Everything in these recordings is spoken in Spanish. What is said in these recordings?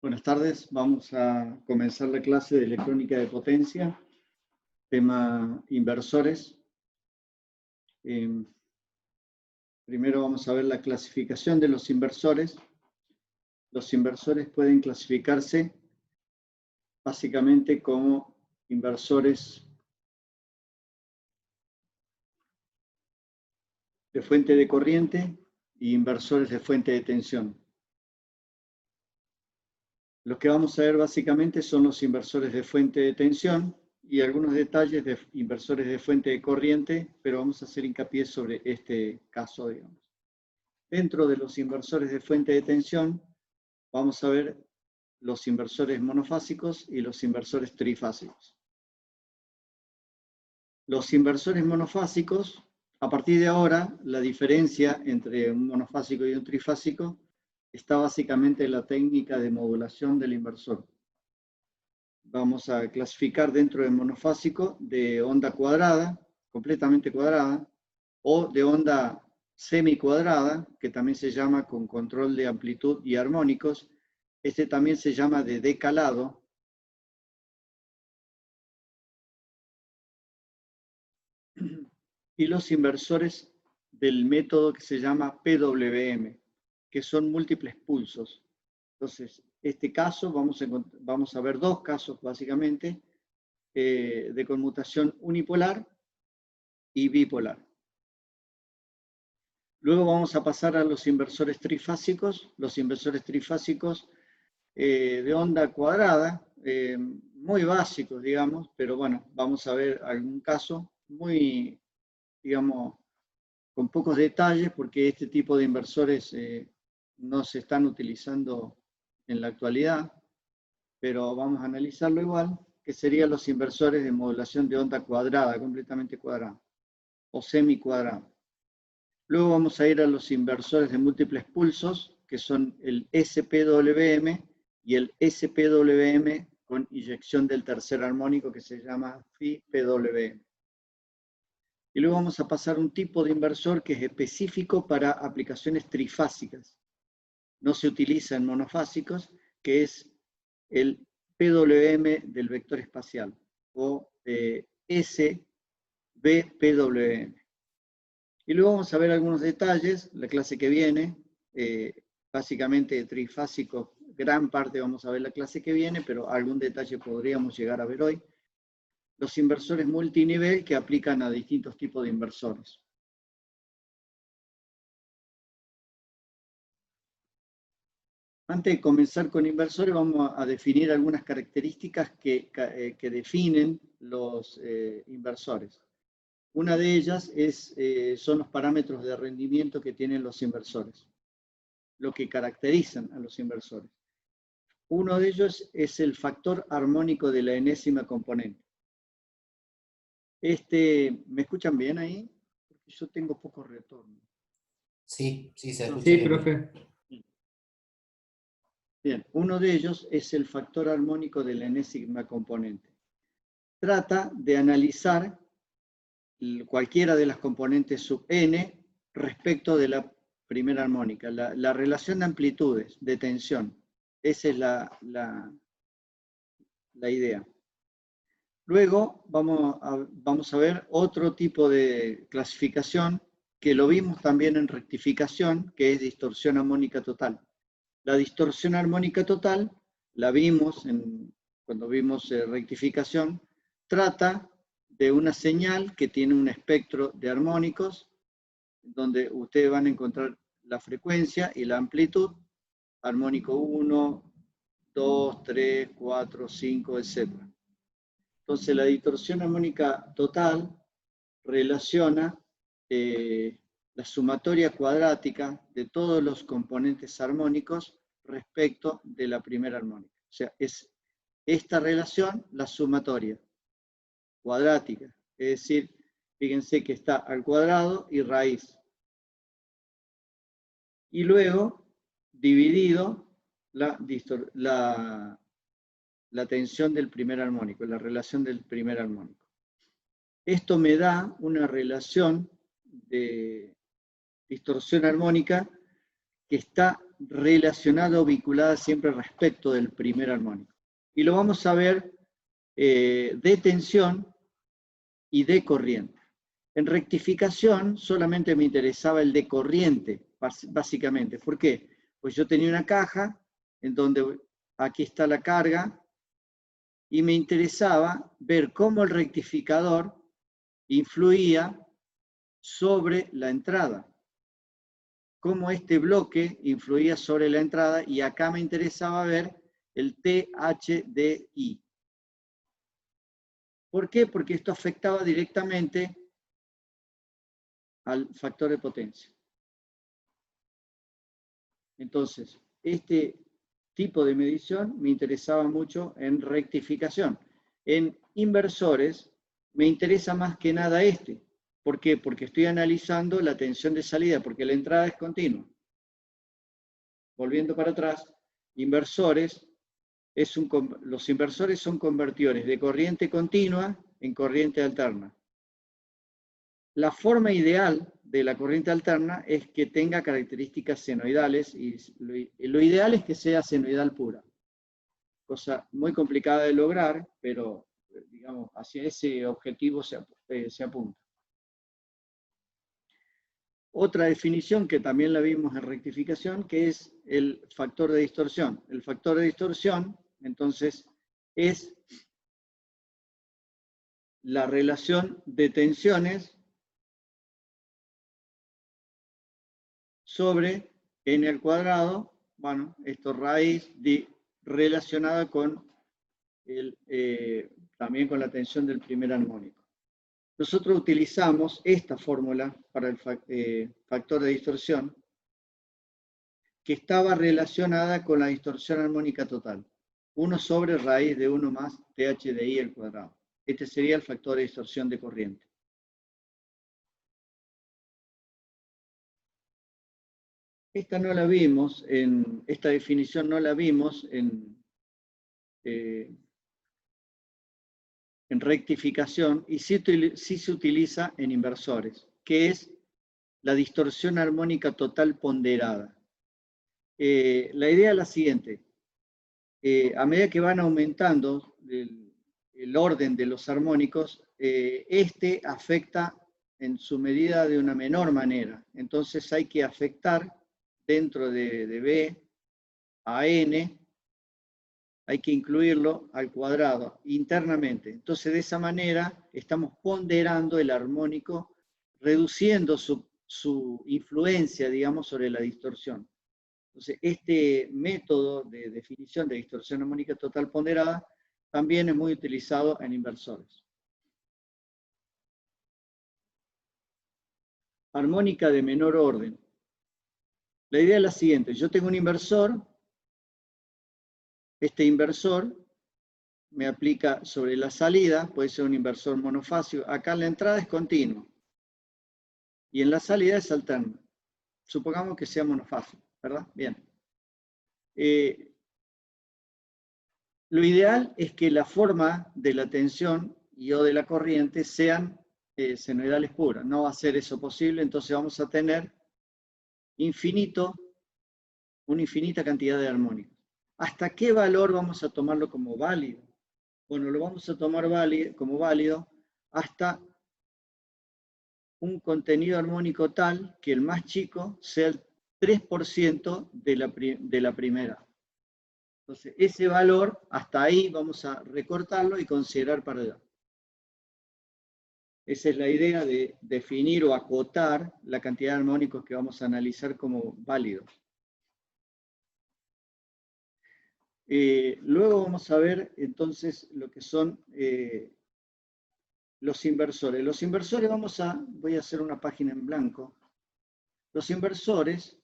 Buenas tardes, vamos a comenzar la clase de electrónica de potencia, tema inversores. Primero vamos a ver la clasificación de los inversores. Los inversores pueden clasificarse básicamente como inversores de fuente de corriente y inversores de fuente de tensión. Lo que vamos a ver básicamente son los inversores de fuente de tensión y algunos detalles de inversores de fuente de corriente, pero vamos a hacer hincapié sobre este caso, digamos. Dentro de los inversores de fuente de tensión, vamos a ver los inversores monofásicos y los inversores trifásicos. Los inversores monofásicos, a partir de ahora, la diferencia entre un monofásico y un trifásico está básicamente en la técnica de modulación del inversor. Vamos a clasificar dentro del monofásico de onda cuadrada, completamente cuadrada, o de onda semicuadrada, que también se llama con control de amplitud y armónicos. Este también se llama de decalado. Y los inversores del método que se llama PWM, que son múltiples pulsos. Entonces, este caso, vamos a ver dos casos básicamente, de conmutación unipolar y bipolar. Luego vamos a pasar a los inversores trifásicos. Los inversores trifásicos de onda cuadrada, muy básicos, digamos, pero bueno, vamos a ver algún caso muy, digamos, con pocos detalles, porque este tipo de inversores no se están utilizando en la actualidad, pero vamos a analizarlo igual, que serían los inversores de modulación de onda cuadrada, completamente cuadrada, o semicuadrada. Luego vamos a ir a los inversores de múltiples pulsos, que son el SPWM y el SPWM con inyección del tercer armónico, que se llama Phi-PWM. Y luego vamos a pasar a un tipo de inversor que es específico para aplicaciones trifásicas. No se utiliza en monofásicos, que es el PWM del vector espacial, o SBPWM. Y luego vamos a ver algunos detalles, la clase que viene, básicamente trifásico, gran parte vamos a ver la clase que viene, pero algún detalle podríamos llegar a ver hoy. Los inversores multinivel que aplican a distintos tipos de inversores. Antes de comenzar con inversores, vamos a definir algunas características que definen los inversores. Una de ellas son los parámetros de rendimiento que tienen los inversores, lo que caracterizan a los inversores. Uno de ellos es el factor armónico de la enésima componente. ¿Me escuchan bien ahí? Porque yo tengo poco retorno. Sí, se escucha Sí, bien. profe. Bien, uno de ellos es el factor armónico de la enésima componente. Trata de analizar cualquiera de las componentes sub n respecto de la primera armónica, la relación de amplitudes, de tensión. Esa es la idea. Luego vamos a ver otro tipo de clasificación que lo vimos también en rectificación, que es distorsión armónica total. La distorsión armónica total, la vimos cuando vimos rectificación, trata de una señal que tiene un espectro de armónicos, donde ustedes van a encontrar la frecuencia y la amplitud, armónico 1, 2, 3, 4, 5, etc. Entonces la distorsión armónica total relaciona la sumatoria cuadrática de todos los componentes armónicos respecto de la primera armónica. O sea, es esta relación la sumatoria cuadrática. Es decir, fíjense que está al cuadrado y raíz. Y luego dividido la tensión del primer armónico, la relación del primer armónico. Esto me da una relación de distorsión armónica que está relacionada o vinculada siempre respecto del primer armónico. Y lo vamos a ver de tensión y de corriente. En rectificación solamente me interesaba el de corriente, básicamente. ¿Por qué? Pues yo tenía una caja en donde aquí está la carga y me interesaba ver cómo el rectificador influía sobre la entrada, cómo este bloque influía sobre la entrada, y acá me interesaba ver el THDI. ¿Por qué? Porque esto afectaba directamente al factor de potencia. Entonces, este tipo de medición me interesaba mucho en rectificación. En inversores me interesa más que nada este. ¿Por qué? Porque estoy analizando la tensión de salida, porque la entrada es continua. Volviendo para atrás, inversores, los inversores son convertidores de corriente continua en corriente alterna. La forma ideal de la corriente alterna es que tenga características senoidales, y lo ideal es que sea senoidal pura. Cosa muy complicada de lograr, pero digamos, hacia ese objetivo se apunta. Otra definición que también la vimos en rectificación, que es el factor de distorsión. El factor de distorsión, entonces, es la relación de tensiones sobre n al cuadrado, bueno, esto raíz relacionada con también con la tensión del primer armónico.Nosotros utilizamos esta fórmula para el factor de distorsión, que estaba relacionada con la distorsión armónica total. 1 sobre raíz de 1 más THDI al cuadrado. Este sería el factor de distorsión de corriente. Esta definición no la vimos en rectificación, y sí se utiliza en inversores, que es la distorsión armónica total ponderada. La idea es la siguiente. A medida que van aumentando el orden de los armónicos, este afecta en su medida de una menor manera. Entonces hay que afectar dentro de B a N, hay que incluirlo al cuadrado internamente. Entonces, de esa manera estamos ponderando el armónico, reduciendo su influencia, digamos, sobre la distorsión. Entonces, este método de definición de distorsión armónica total ponderada también es muy utilizado en inversores. Armónica de menor orden. La idea es la siguiente. Yo tengo un inversor. Este inversor me aplica sobre la salida, puede ser un inversor monofásico. Acá en la entrada es continuo y en la salida es alterno. Supongamos que sea monofásico, ¿verdad? Bien. Lo ideal es que la forma de la tensión y o de la corriente sean senoidales puras. No va a ser eso posible, entonces vamos a tener una infinita cantidad de armónicos. ¿Hasta qué valor vamos a tomarlo como válido? Bueno, lo vamos a tomar como válido hasta un contenido armónico tal que el más chico sea el 3% de la primera. Entonces, ese valor, hasta ahí vamos a recortarlo y considerar para allá. Esa es la idea de definir o acotar la cantidad de armónicos que vamos a analizar como válidos. Luego vamos a ver entonces lo que son los inversores. Los inversores voy a hacer una página en blanco. Los inversores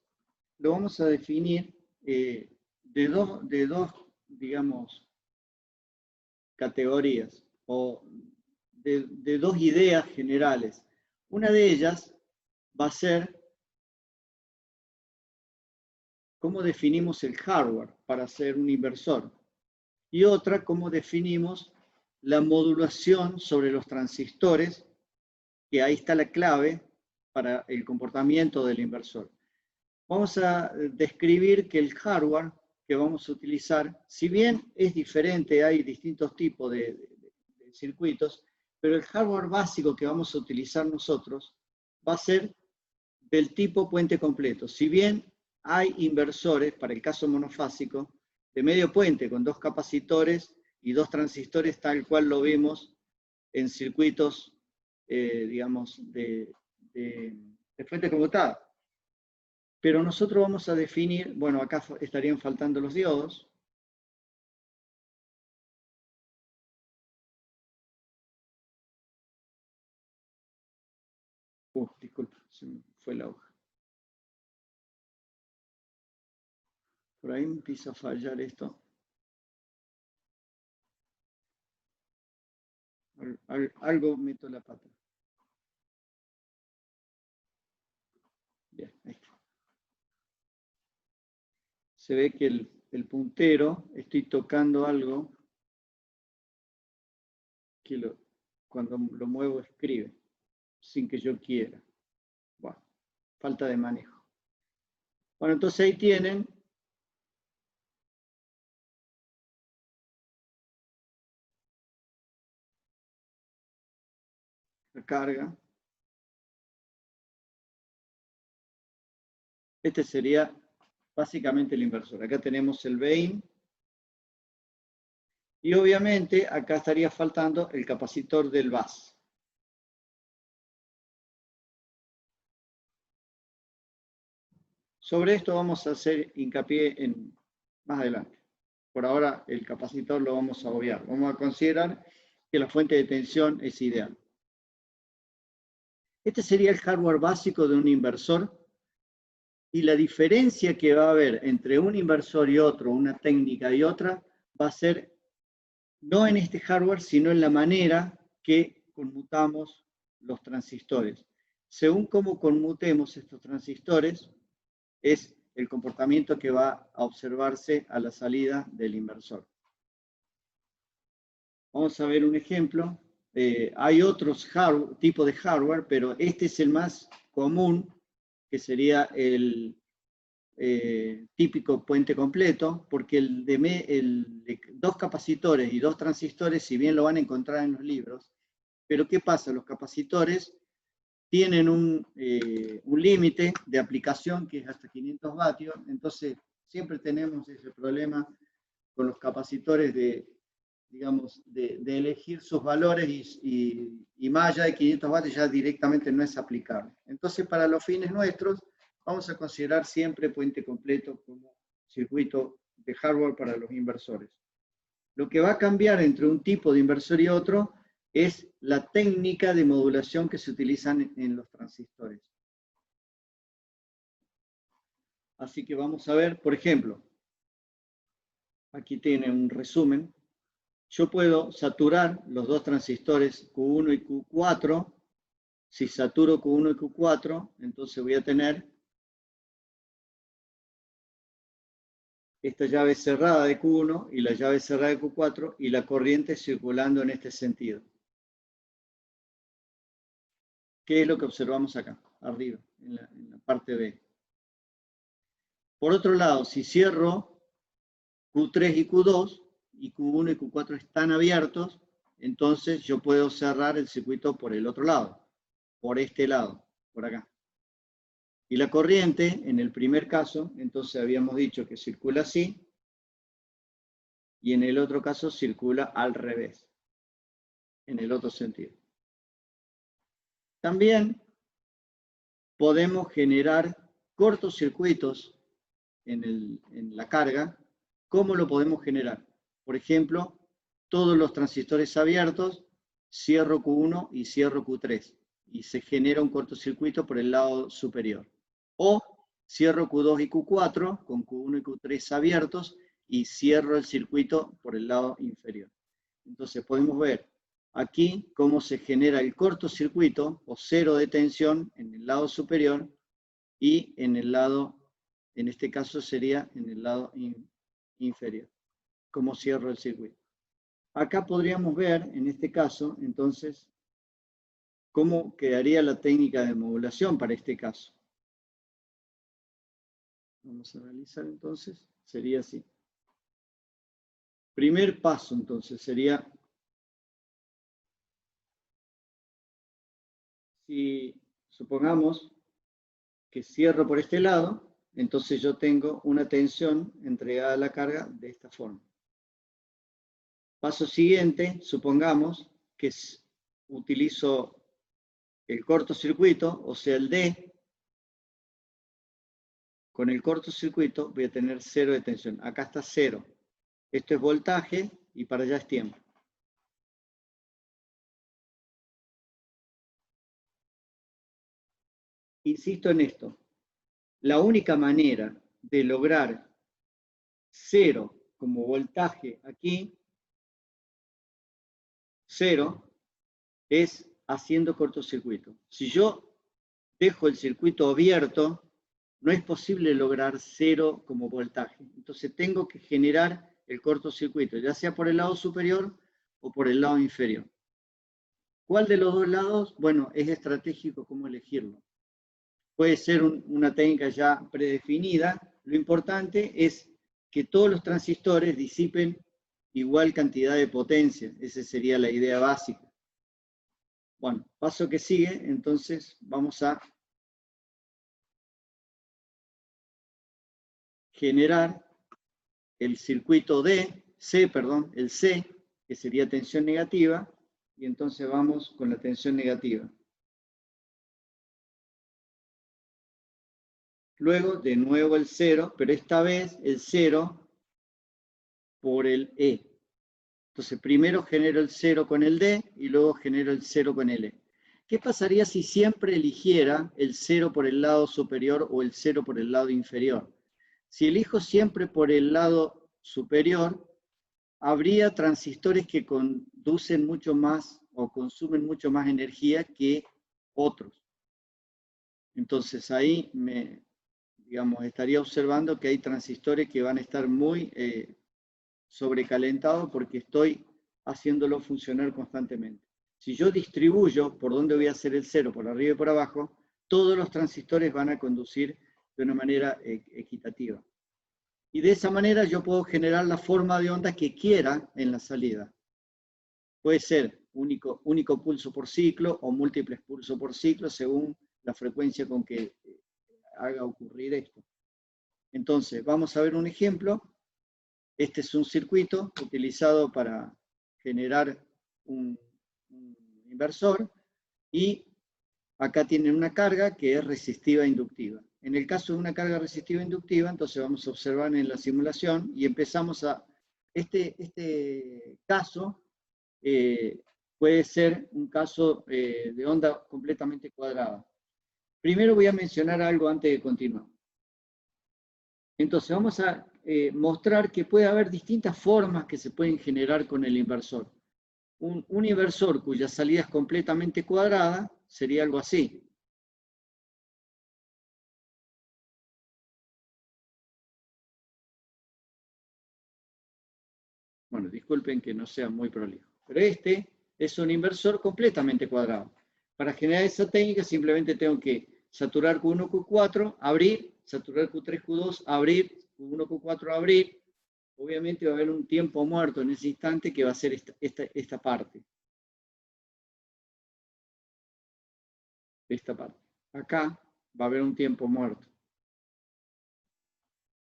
lo vamos a definir de dos, digamos, categorías o de dos ideas generales. Una de ellas va a ser cómo definimos el hardware para ser un inversor, y otra, cómo definimos la modulación sobre los transistores, que ahí está la clave para el comportamiento del inversor. Vamos a describir que el hardware que vamos a utilizar, si bien es diferente, hay distintos tipos de circuitos, pero el hardware básico que vamos a utilizar nosotros va a ser del tipo puente completo. Si bien hay inversores, para el caso monofásico, de medio puente con 2 capacitores y 2 transistores, tal cual lo vemos en circuitos, digamos, de fuente conmutada. Pero nosotros vamos a definir, bueno, acá estarían faltando los diodos. Disculpa, se me fue la hoja. Por ahí me empieza a fallar esto. Algo meto la pata. Bien, ahí está. Se ve que el puntero, estoy tocando algo que cuando lo muevo escribe, sin que yo quiera. Bueno, falta de manejo. Bueno, entonces ahí tienen la carga. Este sería básicamente el inversor. Acá tenemos el BEIN. Y obviamente acá estaría faltando el capacitor del bus. Sobre esto vamos a hacer hincapié más adelante. Por ahora el capacitor lo vamos a obviar. Vamos a considerar que la fuente de tensión es ideal. Este sería el hardware básico de un inversor. Y la diferencia que va a haber entre un inversor y otro, una técnica y otra, va a ser no en este hardware, sino en la manera que conmutamos los transistores. Según cómo conmutemos estos transistores, es el comportamiento que va a observarse a la salida del inversor. Vamos a ver un ejemplo. Hay otros tipos de hardware, pero este es el más común, que sería el típico puente completo, porque el de 2 capacitores y 2 transistores, si bien lo van a encontrar en los libros, pero ¿qué pasa? Los capacitores tienen un límite de aplicación que es hasta 500 vatios, entonces siempre tenemos ese problema con los capacitores digamos, de elegir sus valores y más allá de 500 vatios ya directamente no es aplicable. Entonces, para los fines nuestros, vamos a considerar siempre puente completo como circuito de hardware para los inversores. Lo que va a cambiar entre un tipo de inversor y otro es la técnica de modulación que se utilizan en los transistores. Así que vamos a ver, por ejemplo, aquí tiene un resumen. Yo puedo saturar los 2 transistores Q1 y Q4. Si saturo Q1 y Q4, entonces voy a tener esta llave cerrada de Q1 y la llave cerrada de Q4 y la corriente circulando en este sentido. ¿Qué es lo que observamos acá, arriba, en la parte B? Por otro lado, si cierro Q3 y Q2, y Q1 y Q4 están abiertos, entonces yo puedo cerrar el circuito por el otro lado, por este lado, por acá. Y la corriente, en el primer caso, entonces habíamos dicho que circula así, y en el otro caso circula al revés, en el otro sentido. También podemos generar cortocircuitos en la carga. ¿Cómo lo podemos generar? Por ejemplo, todos los transistores abiertos, cierro Q1 y cierro Q3, y se genera un cortocircuito por el lado superior. O cierro Q2 y Q4 con Q1 y Q3 abiertos y cierro el circuito por el lado inferior. Entonces podemos ver aquí cómo se genera el cortocircuito o cero de tensión en el lado superior y en el lado, en este caso sería en el lado inferior, cómo cierro el circuito. Acá podríamos ver, en este caso, entonces, cómo quedaría la técnica de modulación para este caso. Vamos a analizar entonces, sería así. Primer paso entonces sería, si supongamos que cierro por este lado, entonces yo tengo una tensión entregada a la carga de esta forma. Paso siguiente, supongamos que utilizo el cortocircuito, o sea el D. Con el cortocircuito voy a tener 0 de tensión. Acá está 0. Esto es voltaje y para allá es tiempo. Insisto en esto. La única manera de lograr 0 como voltaje aquí, 0, es haciendo cortocircuito. Si yo dejo el circuito abierto, no es posible lograr 0 como voltaje. Entonces tengo que generar el cortocircuito, ya sea por el lado superior o por el lado inferior. ¿Cuál de los dos lados? Bueno, es estratégico cómo elegirlo. Puede ser una técnica ya predefinida. Lo importante es que todos los transistores disipen igual cantidad de potencia. Esa sería la idea básica. Bueno, paso que sigue, entonces vamos a generar el circuito C, que sería tensión negativa, y entonces vamos con la tensión negativa. Luego, de nuevo el 0, pero esta vez el 0 por el E. Entonces, primero genero el 0 con el D y luego genero el 0 con el E. ¿Qué pasaría si siempre eligiera el 0 por el lado superior o el 0 por el lado inferior? Si elijo siempre por el lado superior, habría transistores que conducen mucho más o consumen mucho más energía que otros. Entonces ahí estaría observando que hay transistores que van a estar muy sobrecalentados porque estoy haciéndolo funcionar constantemente. Si yo distribuyo por dónde voy a hacer el 0, por arriba y por abajo, todos los transistores van a conducir de una manera equitativa. Y de esa manera yo puedo generar la forma de onda que quiera en la salida. Puede ser único pulso por ciclo o múltiples pulsos por ciclo según la frecuencia con que haga ocurrir esto. Entonces, vamos a ver un ejemplo. Este es un circuito utilizado para generar un inversor y acá tienen una carga que es resistiva e inductiva. En el caso de una carga resistiva e inductiva, entonces vamos a observar en la simulación y empezamos a... Este caso puede ser un caso de onda completamente cuadrada. Primero voy a mencionar algo antes de continuar. Entonces vamos a mostrar que puede haber distintas formas que se pueden generar con el inversor. Un inversor cuya salida es completamente cuadrada sería algo así. Bueno, disculpen que no sea muy prolijo. Pero este es un inversor completamente cuadrado. Para generar esa técnica simplemente tengo que saturar Q1, Q4, abrir, saturar Q3, Q2, abrir, Q1, Q4, abrir. Obviamente va a haber un tiempo muerto en ese instante que va a ser esta parte. Esta parte. Acá va a haber un tiempo muerto.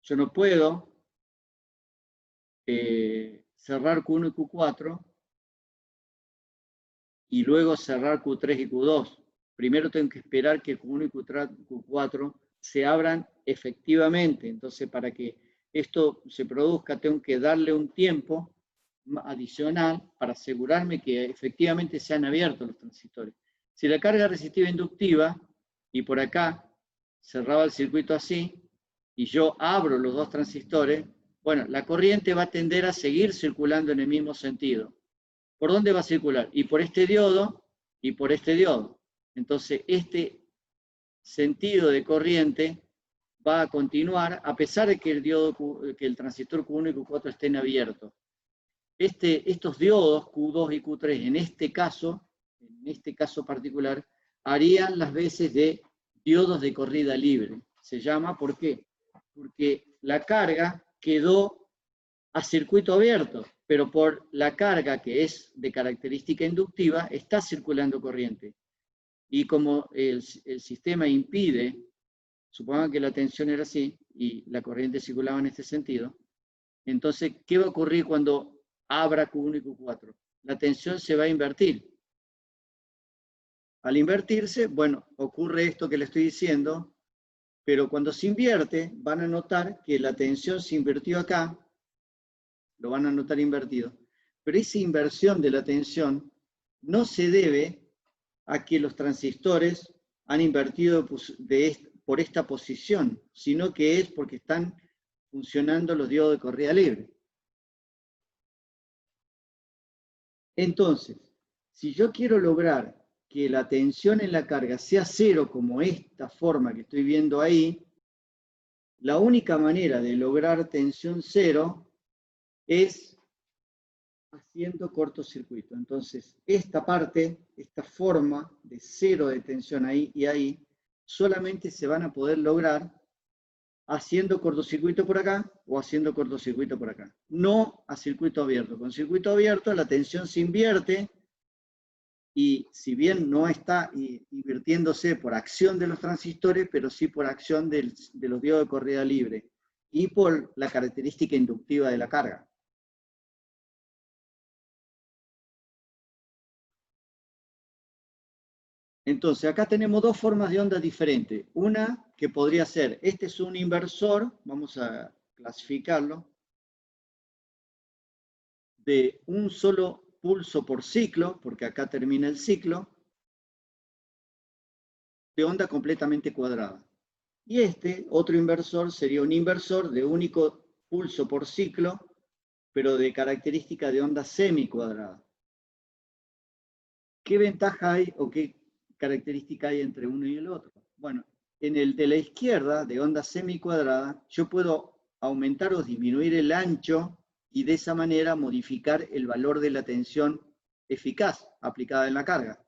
Yo no puedo cerrar Q1 y Q4 y luego cerrar Q3 y Q2. Primero tengo que esperar que Q1 y Q4 se abran efectivamente. Entonces, para que esto se produzca, tengo que darle un tiempo adicional para asegurarme que efectivamente se han abierto los transistores. Si la carga resistiva inductiva, y por acá cerraba el circuito así, y yo abro los dos transistores, bueno, la corriente va a tender a seguir circulando en el mismo sentido. ¿Por dónde va a circular? Y por este diodo y por este diodo. Entonces, este sentido de corriente va a continuar a pesar de que el transistor Q1 y Q4 estén abiertos. Estos diodos Q2 y Q3, en este caso particular, harían las veces de diodos de corrida libre. Se llama, ¿por qué? porque la carga quedó a circuito abierto, pero por la carga que es de característica inductiva, está circulando corriente. Y como el sistema impide, supongan que la tensión era así, y la corriente circulaba en este sentido, entonces, ¿qué va a ocurrir cuando abra Q1 y Q4? La tensión se va a invertir. Al invertirse, bueno, ocurre esto que le estoy diciendo, pero cuando se invierte, van a notar que la tensión se invirtió acá, lo van a notar invertido, pero esa inversión de la tensión no se debe a que los transistores han invertido por esta posición, sino que es porque están funcionando los diodos de correa libre. Entonces, si yo quiero lograr que la tensión en la carga sea cero, como esta forma que estoy viendo ahí, la única manera de lograr tensión cero es haciendo cortocircuito. Entonces, esta parte, esta forma de cero de tensión ahí y ahí, solamente se van a poder lograr haciendo cortocircuito por acá o haciendo cortocircuito por acá. No a circuito abierto. Con circuito abierto la tensión se invierte y si bien no está invirtiéndose por acción de los transistores, pero sí por acción de los diodos de correa libre y por la característica inductiva de la carga. Entonces, acá tenemos dos formas de onda diferentes. Una que podría ser, este es un inversor, vamos a clasificarlo, de un solo pulso por ciclo, porque acá termina el ciclo, de onda completamente cuadrada. Y este, otro inversor, sería un inversor de único pulso por ciclo, pero de característica de onda semicuadrada. ¿Qué ventaja hay o qué característica hay entre uno y el otro? Bueno, en el de la izquierda, de onda semicuadrada, yo puedo aumentar o disminuir el ancho y de esa manera modificar el valor de la tensión eficaz aplicada en la carga.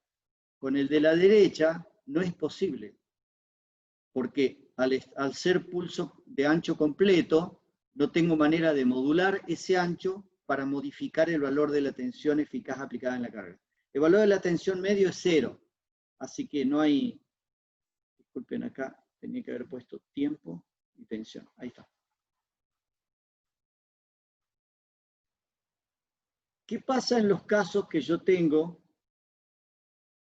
Con el de la derecha no es posible, porque al ser pulso de ancho completo, no tengo manera de modular ese ancho para modificar el valor de la tensión eficaz aplicada en la carga. El valor de la tensión medio es 0, así que no hay, disculpen acá, tenía que haber puesto tiempo y tensión, ahí está. ¿Qué pasa en los casos que yo tengo?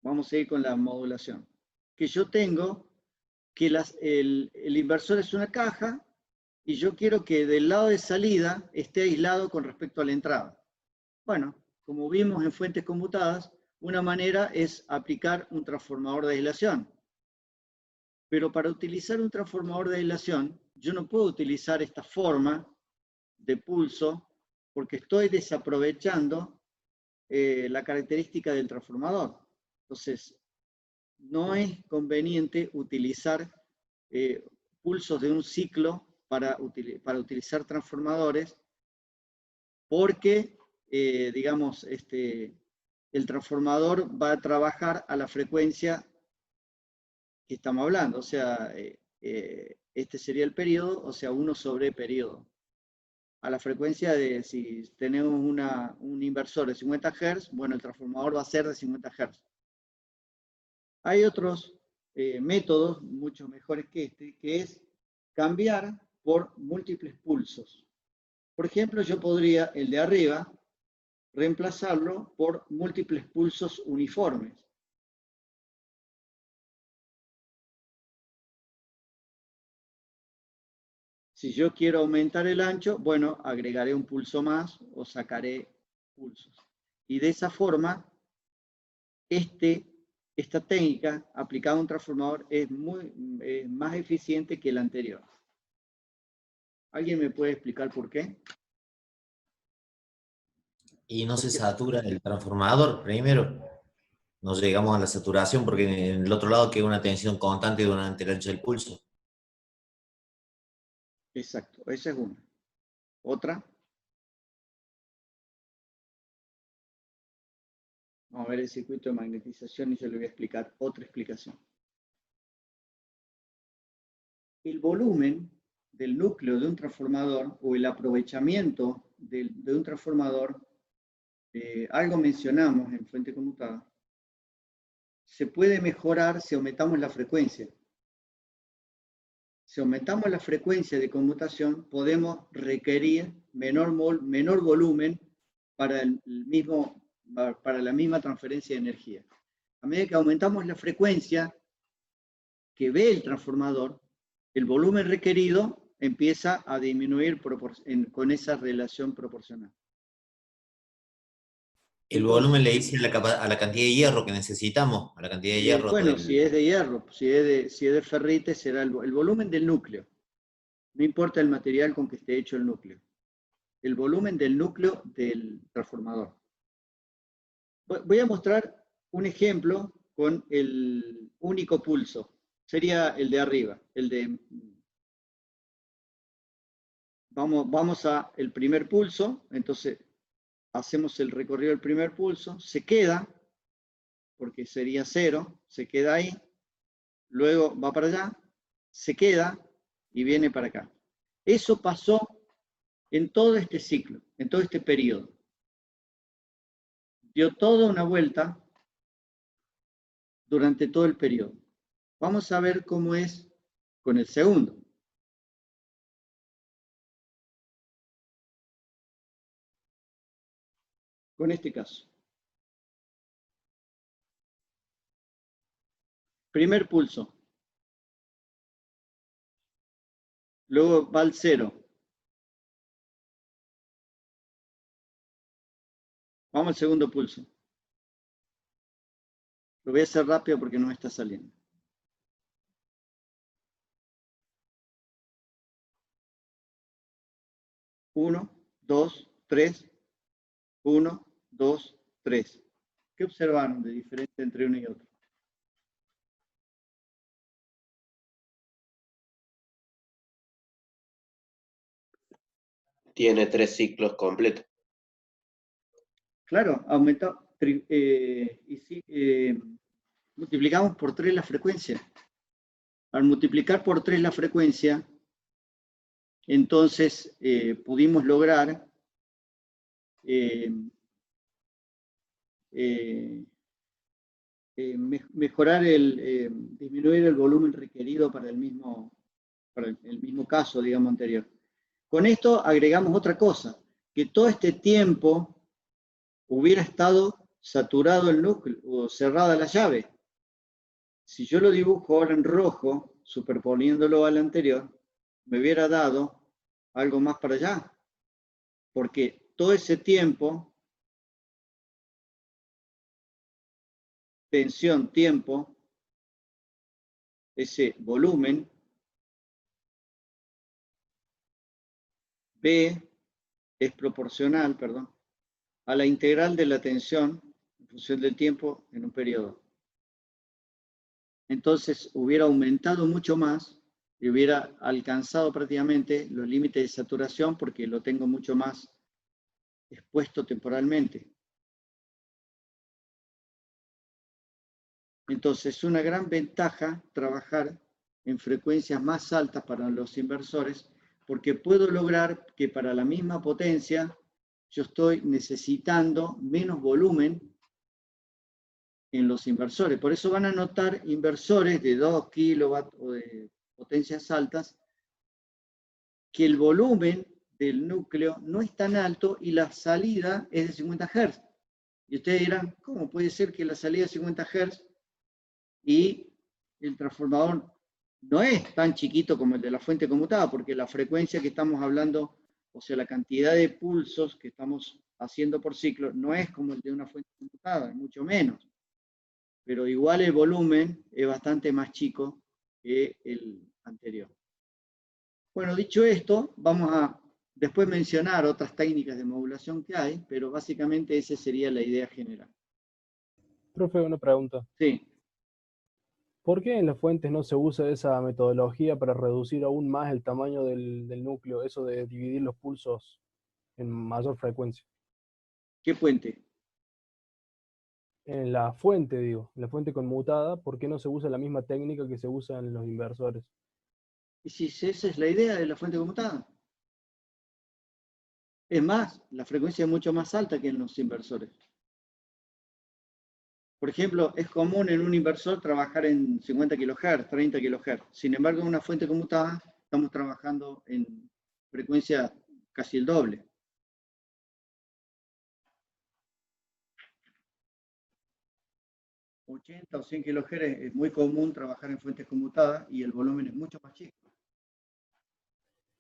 Vamos a ir con la modulación. Que yo tengo que el inversor es una caja y yo quiero que del lado de salida esté aislado con respecto a la entrada. Bueno, como vimos en fuentes conmutadas, una manera es aplicar un transformador de aislación. Pero para utilizar un transformador de aislación, yo no puedo utilizar esta forma de pulso porque estoy desaprovechando la característica del transformador. Entonces, no es conveniente utilizar pulsos de un ciclo para utilizar transformadores porque, digamos, el transformador va a trabajar a la frecuencia que estamos hablando, o sea, este sería el periodo, o sea, 1 sobre periodo. A la frecuencia de, si tenemos un inversor de 50 Hz, bueno, el transformador va a ser de 50 Hz. Hay otros métodos mucho mejores que este, que es cambiar por múltiples pulsos. Por ejemplo, yo podría, el de arriba, reemplazarlo por múltiples pulsos uniformes. Si yo quiero aumentar el ancho, bueno, agregaré un pulso más o sacaré pulsos. Y de esa forma, esta técnica aplicada a un transformador es más eficiente que la anterior. ¿Alguien me puede explicar por qué? Y no se satura el transformador primero. No llegamos a la saturación porque en el otro lado queda una tensión constante durante el ancho del pulso. Exacto, esa es una. Otra. Vamos a ver el circuito de magnetización y yo le voy a explicar otra explicación. El volumen del núcleo de un transformador o el aprovechamiento de un transformador, algo mencionamos en fuente conmutada, se puede mejorar si aumentamos la frecuencia. Si aumentamos la frecuencia de conmutación, podemos requerir menor volumen para la misma transferencia de energía. A medida que aumentamos la frecuencia que ve el transformador, el volumen requerido empieza a disminuir con esa relación proporcional. El volumen le dice a la cantidad de hierro que necesitamos, a la cantidad de hierro. Bueno, si es de hierro, si es de ferrite, será el volumen del núcleo. No importa el material con que esté hecho el núcleo. El volumen del núcleo del transformador. Voy a mostrar un ejemplo con el único pulso. Sería el de arriba, el de... Vamos a el primer pulso, entonces hacemos el recorrido del primer pulso, se queda, porque sería 0, se queda ahí, luego va para allá, se queda y viene para acá. Eso pasó en todo este ciclo, en todo este periodo. Dio toda una vuelta durante todo el periodo. Vamos a ver cómo es con el segundo. Con este caso. Primer pulso. Luego va al 0. Vamos al segundo pulso. Lo voy a hacer rápido porque no me está saliendo. Uno, dos, tres. 1, 2, 3. ¿Qué observaron de diferencia entre uno y otro? Tiene 3 ciclos completos. Claro, aumentó. Multiplicamos por 3 la frecuencia. Al multiplicar por 3 la frecuencia, entonces pudimos lograr mejorar disminuir el volumen requerido para el mismo caso, digamos, anterior. Con esto agregamos otra cosa, que todo este tiempo hubiera estado saturado el núcleo o cerrada la llave. Si yo lo dibujo ahora en rojo, superponiéndolo al anterior, me hubiera dado algo más para allá, porque todo ese tiempo, tensión, tiempo, ese volumen, B es proporcional, a la integral de la tensión en función del tiempo en un periodo. Entonces hubiera aumentado mucho más y hubiera alcanzado prácticamente los límites de saturación porque lo tengo mucho más expuesto temporalmente. Entonces es una gran ventaja trabajar en frecuencias más altas para los inversores porque puedo lograr que para la misma potencia yo estoy necesitando menos volumen en los inversores. Por eso van a notar inversores de 2 kilowatts o de potencias altas, que el volumen del núcleo no es tan alto y la salida es de 50 Hz. Y ustedes dirán, ¿cómo puede ser que la salida es 50 Hz y el transformador no es tan chiquito como el de la fuente conmutada? Porque la frecuencia que estamos hablando, o sea, la cantidad de pulsos que estamos haciendo por ciclo, no es como el de una fuente conmutada, mucho menos. Pero igual el volumen es bastante más chico que el anterior. Bueno, dicho esto, vamos a después mencionar otras técnicas de modulación que hay, pero básicamente esa sería la idea general. Profe, una pregunta. Sí. ¿Por qué en las fuentes no se usa esa metodología para reducir aún más el tamaño del núcleo, eso de dividir los pulsos en mayor frecuencia? ¿Qué fuente? En la fuente, digo, en la fuente conmutada, ¿por qué no se usa la misma técnica que se usa en los inversores? Y si esa es la idea de la fuente conmutada. Es más, la frecuencia es mucho más alta que en los inversores. Por ejemplo, es común en un inversor trabajar en 50 kHz, 30 kHz. Sin embargo, en una fuente conmutada estamos trabajando en frecuencia casi el doble. $80 o 100 kHz es muy común trabajar en fuentes conmutadas y el volumen es mucho más chico.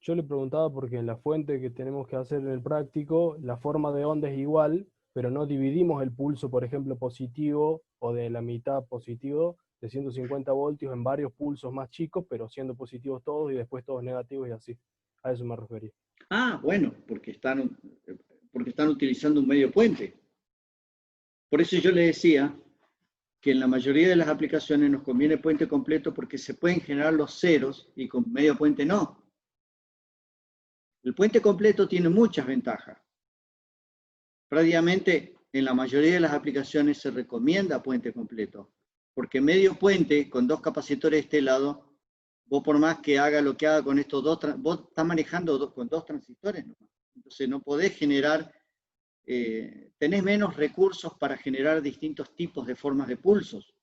Yo le preguntaba porque en la fuente que tenemos que hacer en el práctico, la forma de onda es igual, pero no dividimos el pulso, por ejemplo, positivo o de la mitad positivo de 150 voltios en varios pulsos más chicos, pero siendo positivos todos y después todos negativos y así. A eso me refería. Ah, bueno, porque están utilizando un medio puente. Por eso yo le decía que en la mayoría de las aplicaciones nos conviene puente completo porque se pueden generar los ceros y con medio puente no. El puente completo tiene muchas ventajas. Prácticamente en la mayoría de las aplicaciones se recomienda puente completo, porque medio puente con dos capacitores de este lado, vos por más que haga lo que haga con estos dos, vos estás manejando con dos transistores nomás. Entonces no podés generar, tenés menos recursos para generar distintos tipos de formas de pulsos.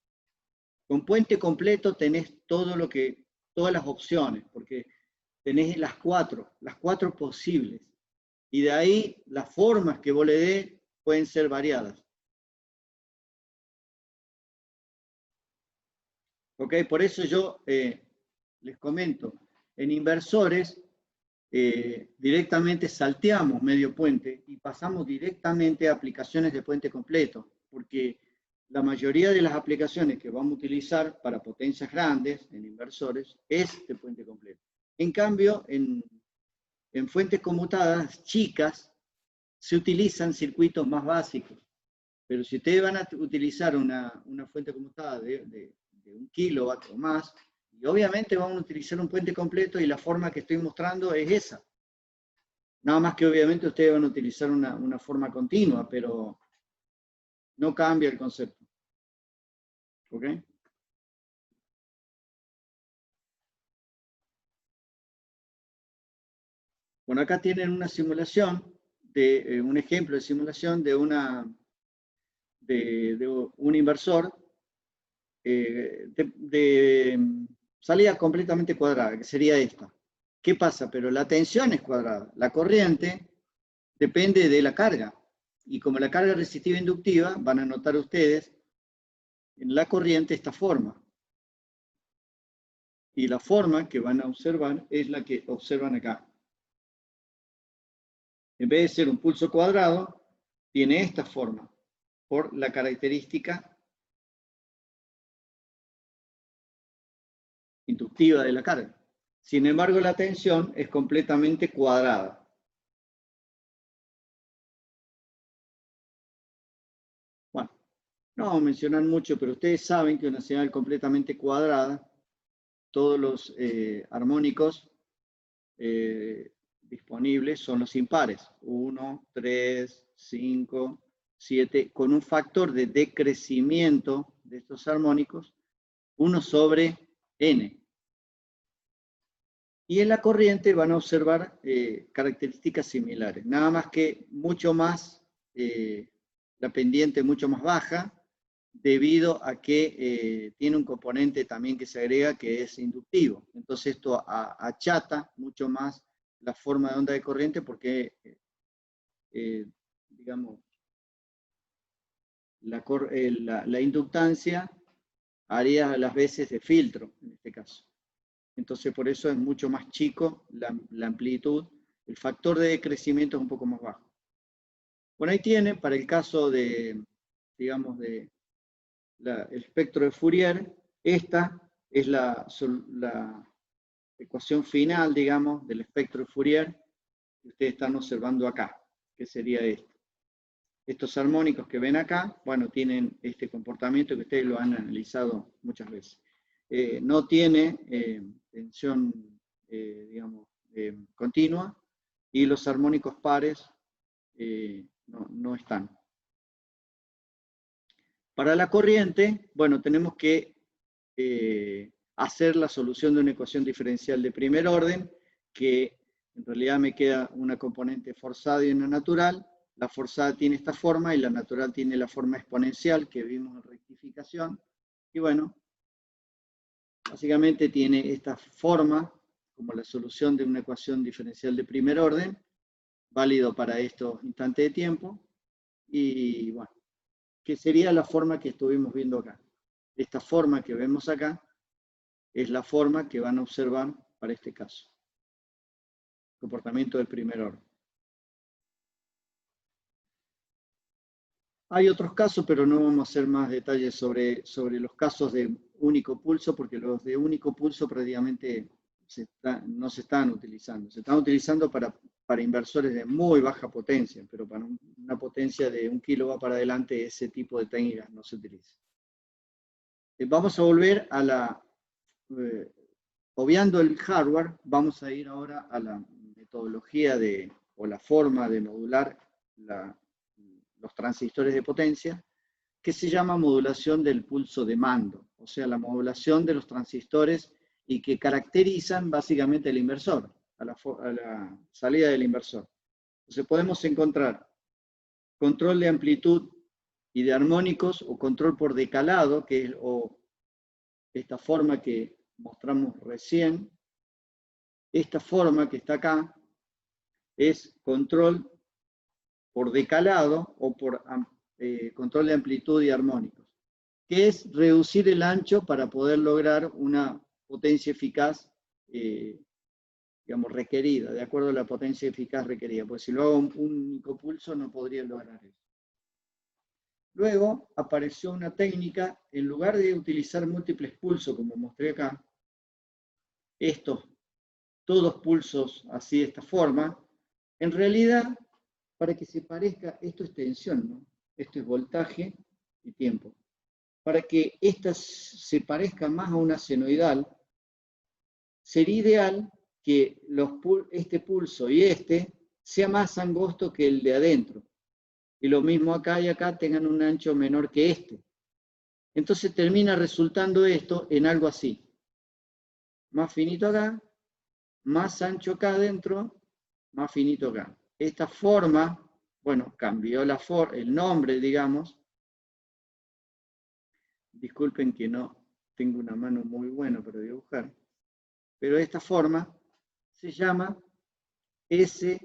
Con puente completo tenés todas las opciones, porque tenés las cuatro posibles. Y de ahí las formas que vos le des pueden ser variadas. ¿Ok? Por eso yo les comento, en inversores directamente salteamos medio puente y pasamos directamente a aplicaciones de puente completo, porque la mayoría de las aplicaciones que vamos a utilizar para potencias grandes en inversores es de puente completo. En cambio, en fuentes conmutadas chicas se utilizan circuitos más básicos, pero si ustedes van a utilizar una fuente conmutada de 1 kilowatt o más, y obviamente vamos a utilizar un puente completo y la forma que estoy mostrando es esa. Nada más que obviamente ustedes van a utilizar una forma continua, pero no cambia el concepto. ¿Ok? Bueno, acá tienen una simulación, un ejemplo de simulación de un inversor de salida completamente cuadrada, que sería esta. ¿Qué pasa? Pero la tensión es cuadrada. La corriente depende de la carga. Y como la carga resistiva inductiva, van a notar ustedes en la corriente esta forma. Y la forma que van a observar es la que observan acá. En vez de ser un pulso cuadrado, tiene esta forma, por la característica inductiva de la carga. Sin embargo, la tensión es completamente cuadrada. Bueno, no vamos a mencionar mucho, pero ustedes saben que una señal completamente cuadrada, todos los armónicos disponibles son los impares. 1, 3, 5, 7, con un factor de decrecimiento de estos armónicos, 1 sobre n. Y en la corriente van a observar características similares, nada más que mucho más, la pendiente mucho más baja, debido a que tiene un componente también que se agrega que es inductivo. Entonces esto achata mucho más la forma de onda de corriente porque, digamos, la inductancia haría las veces de filtro en este caso. Entonces por eso es mucho más chico la amplitud, el factor de crecimiento es un poco más bajo. Bueno, ahí tiene, para el caso de, digamos, el espectro de Fourier, esta es la ecuación final, digamos, del espectro de Fourier que ustedes están observando acá, que sería esto. Estos armónicos que ven acá, bueno, tienen este comportamiento que ustedes lo han analizado muchas veces. No tiene tensión, digamos, continua, y los armónicos pares no están. Para la corriente, bueno, tenemos que hacer la solución de una ecuación diferencial de primer orden, que en realidad me queda una componente forzada y una natural. La forzada tiene esta forma y la natural tiene la forma exponencial que vimos en rectificación. Y bueno, básicamente tiene esta forma como la solución de una ecuación diferencial de primer orden, válido para estos instantes de tiempo. Y bueno, que sería la forma que estuvimos viendo acá. Esta forma que vemos acá es la forma que van a observar para este caso. Comportamiento del primer orden. Hay otros casos, pero no vamos a hacer más detalles sobre los casos de único pulso, porque los de único pulso prácticamente no se están utilizando. Se están utilizando para inversores de muy baja potencia, pero para una potencia de 1 kW para adelante, ese tipo de técnicas no se utiliza. Vamos a volver a la... obviando el hardware, vamos a ir ahora a la metodología o la forma de modular los transistores de potencia, que se llama modulación del pulso de mando, o sea, la modulación de los transistores y que caracterizan básicamente el inversor, a la salida del inversor. Entonces podemos encontrar control de amplitud y de armónicos o control por decalado, que es esta forma que mostramos recién. Esta forma que está acá es control por decalado o por control de amplitud y armónicos, que es reducir el ancho para poder lograr una potencia eficaz, digamos, requerida, de acuerdo a la potencia eficaz requerida, pues si lo hago un único pulso no podría lograr eso. Luego apareció una técnica, en lugar de utilizar múltiples pulsos, como mostré acá, todos pulsos así de esta forma, en realidad, para que se parezca, esto es tensión, ¿no? Esto es voltaje y tiempo. Para que esta se parezca más a una senoidal, sería ideal que este pulso y este sea más angosto que el de adentro. Y lo mismo acá y acá tengan un ancho menor que este. Entonces termina resultando esto en algo así. Más finito acá, más ancho acá adentro, más finito acá. Esta forma, bueno, cambió el nombre, digamos. Disculpen que no tengo una mano muy buena para dibujar. Pero esta forma se llama SPWM.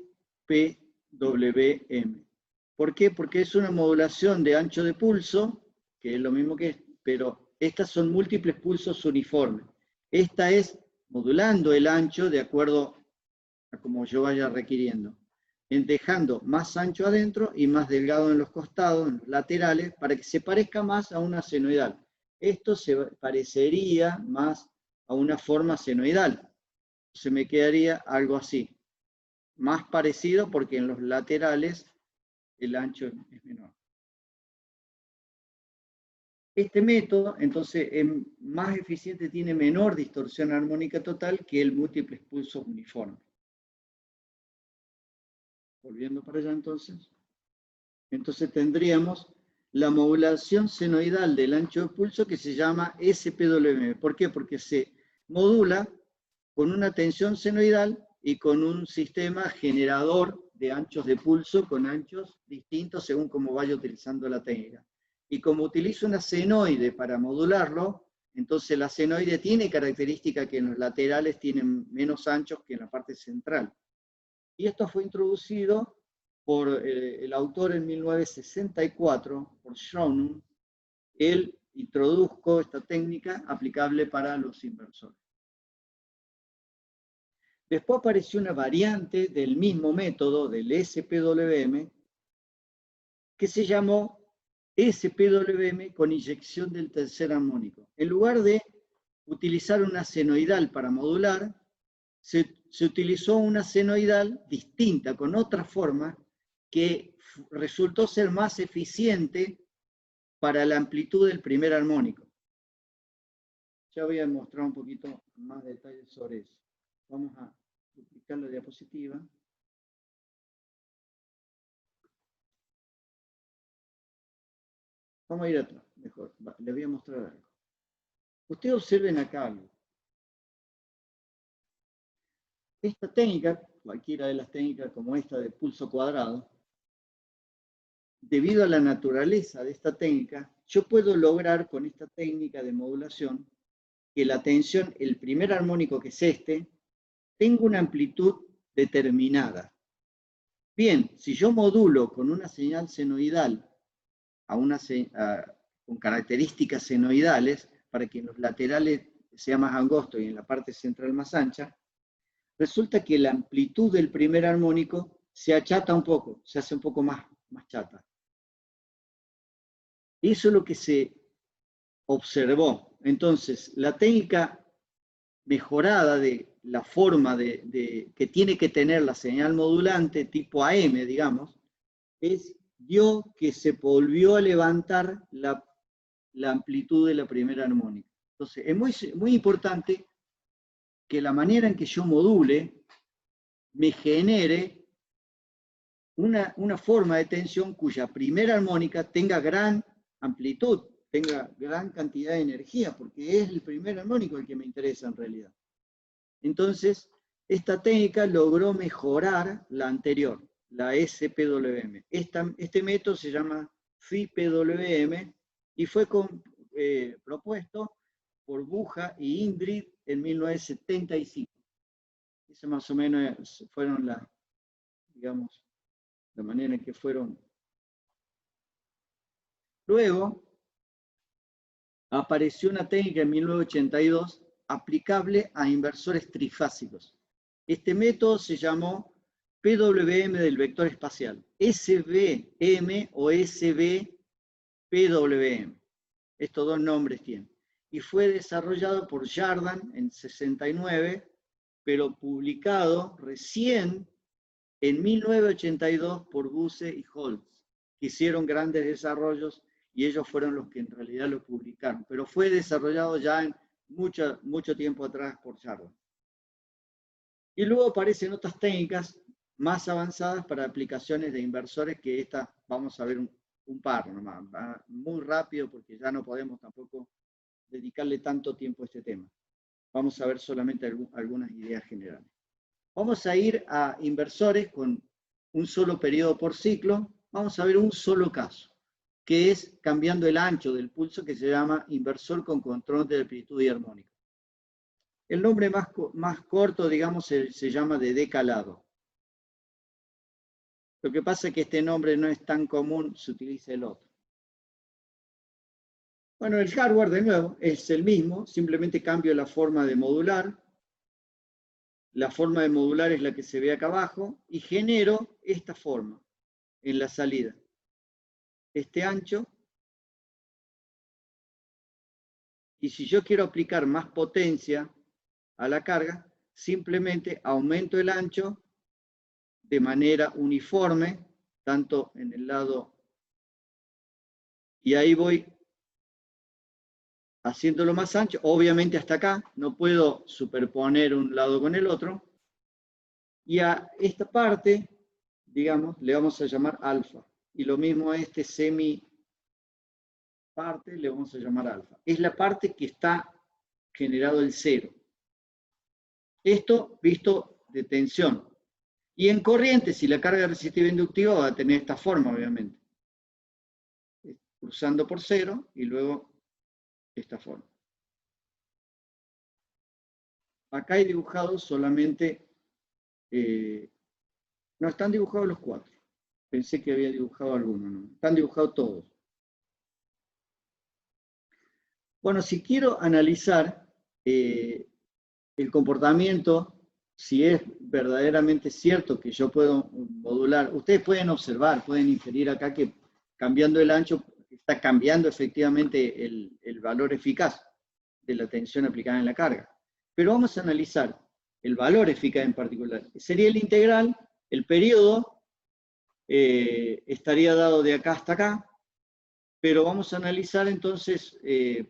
¿Por qué? Porque es una modulación de ancho de pulso, que es lo mismo que pero estas son múltiples pulsos uniformes. Esta es modulando el ancho de acuerdo a como yo vaya requiriendo, dejando más ancho adentro y más delgado en los costados, en los laterales, para que se parezca más a una senoidal. Esto se parecería más a una forma senoidal. Se me quedaría algo así. Más parecido porque en los laterales el ancho es menor. Este método, entonces, es más eficiente, tiene menor distorsión armónica total que el múltiples pulsos uniformes. Volviendo para allá entonces. Entonces tendríamos la modulación senoidal del ancho de pulso que se llama SPWM. ¿Por qué? Porque se modula con una tensión senoidal y con un sistema generador de anchos de pulso con anchos distintos según cómo vaya utilizando la técnica. Y como utilizo una senoide para modularlo, entonces la senoide tiene característica que en los laterales tienen menos anchos que en la parte central. Y esto fue introducido por el autor en 1964, por Schroen. Él introdujo esta técnica aplicable para los inversores. Después apareció una variante del mismo método, del SPWM, que se llamó SPWM con inyección del tercer armónico. En lugar de utilizar una senoidal para modular, se utilizó una senoidal distinta, con otra forma, que resultó ser más eficiente para la amplitud del primer armónico. Ya voy a mostrar un poquito más detalles sobre eso. Vamos a duplicar la diapositiva. Vamos a ir atrás, mejor. Les voy a mostrar algo. Ustedes observen acá algo. Esta técnica, cualquiera de las técnicas como esta de pulso cuadrado, debido a la naturaleza de esta técnica, yo puedo lograr con esta técnica de modulación que la tensión, el primer armónico que es este, tenga una amplitud determinada. Bien, si yo modulo con una señal senoidal con características senoidales, para que en los laterales sea más angosto y en la parte central más ancha, resulta que la amplitud del primer armónico se achata un poco, se hace un poco más chata. Eso es lo que se observó. Entonces, la técnica mejorada de la forma que tiene que tener la señal modulante tipo AM, digamos, dio que se volvió a levantar la amplitud de la primera armónica. Entonces, es muy importante que la manera en que yo module me genere una forma de tensión cuya primera armónica tenga gran amplitud, tenga gran cantidad de energía, porque es el primer armónico el que me interesa en realidad. Entonces, esta técnica logró mejorar la anterior, la SPWM. Este método se llama FIPWM y fue propuesto por Buja y Indrid en 1975. Esa más o menos fueron la manera en que fueron. Luego, apareció una técnica en 1982 aplicable a inversores trifásicos. Este método se llamó PWM del vector espacial, SVM o SVPWM. Estos dos nombres tienen. Y fue desarrollado por Jordan en 69, pero publicado recién en 1982 por Buse y Holtz, que hicieron grandes desarrollos y ellos fueron los que en realidad lo publicaron. Pero fue desarrollado ya en mucho tiempo atrás por Jordan. Y luego aparecen otras técnicas más avanzadas para aplicaciones de inversores, que estas vamos a ver un par nomás, muy rápido porque ya no podemos tampoco dedicarle tanto tiempo a este tema. Vamos a ver solamente algunas ideas generales. Vamos a ir a inversores con un solo periodo por ciclo. Vamos a ver un solo caso, que es cambiando el ancho del pulso, que se llama inversor con control de amplitud y armónica. El nombre más corto, digamos, se llama de decalado. Lo que pasa es que este nombre no es tan común, se utiliza el otro. Bueno, el hardware, de nuevo, es el mismo, simplemente cambio la forma de modular. La forma de modular es la que se ve acá abajo, y genero esta forma en la salida. Este ancho. Y si yo quiero aplicar más potencia a la carga, simplemente aumento el ancho de manera uniforme, tanto en el lado, y ahí voy haciéndolo más ancho, obviamente hasta acá, no puedo superponer un lado con el otro, y a esta parte, digamos, le vamos a llamar alfa, y lo mismo a este semi parte le vamos a llamar alfa. Es la parte que está generado el cero. Esto visto de tensión. Y en corriente, si la carga resistiva inductiva va a tener esta forma, obviamente. Cruzando por cero y luego esta forma. Acá hay dibujados solamente, no están dibujados los cuatro. Pensé que había dibujado algunos, no. Están dibujados todos. Bueno, si quiero analizar el comportamiento, si es verdaderamente cierto que yo puedo modular, ustedes pueden observar, pueden inferir acá que cambiando el ancho está cambiando efectivamente el valor eficaz de la tensión aplicada en la carga. Pero vamos a analizar el valor eficaz en particular. Sería el integral, el periodo estaría dado de acá hasta acá, pero vamos a analizar entonces,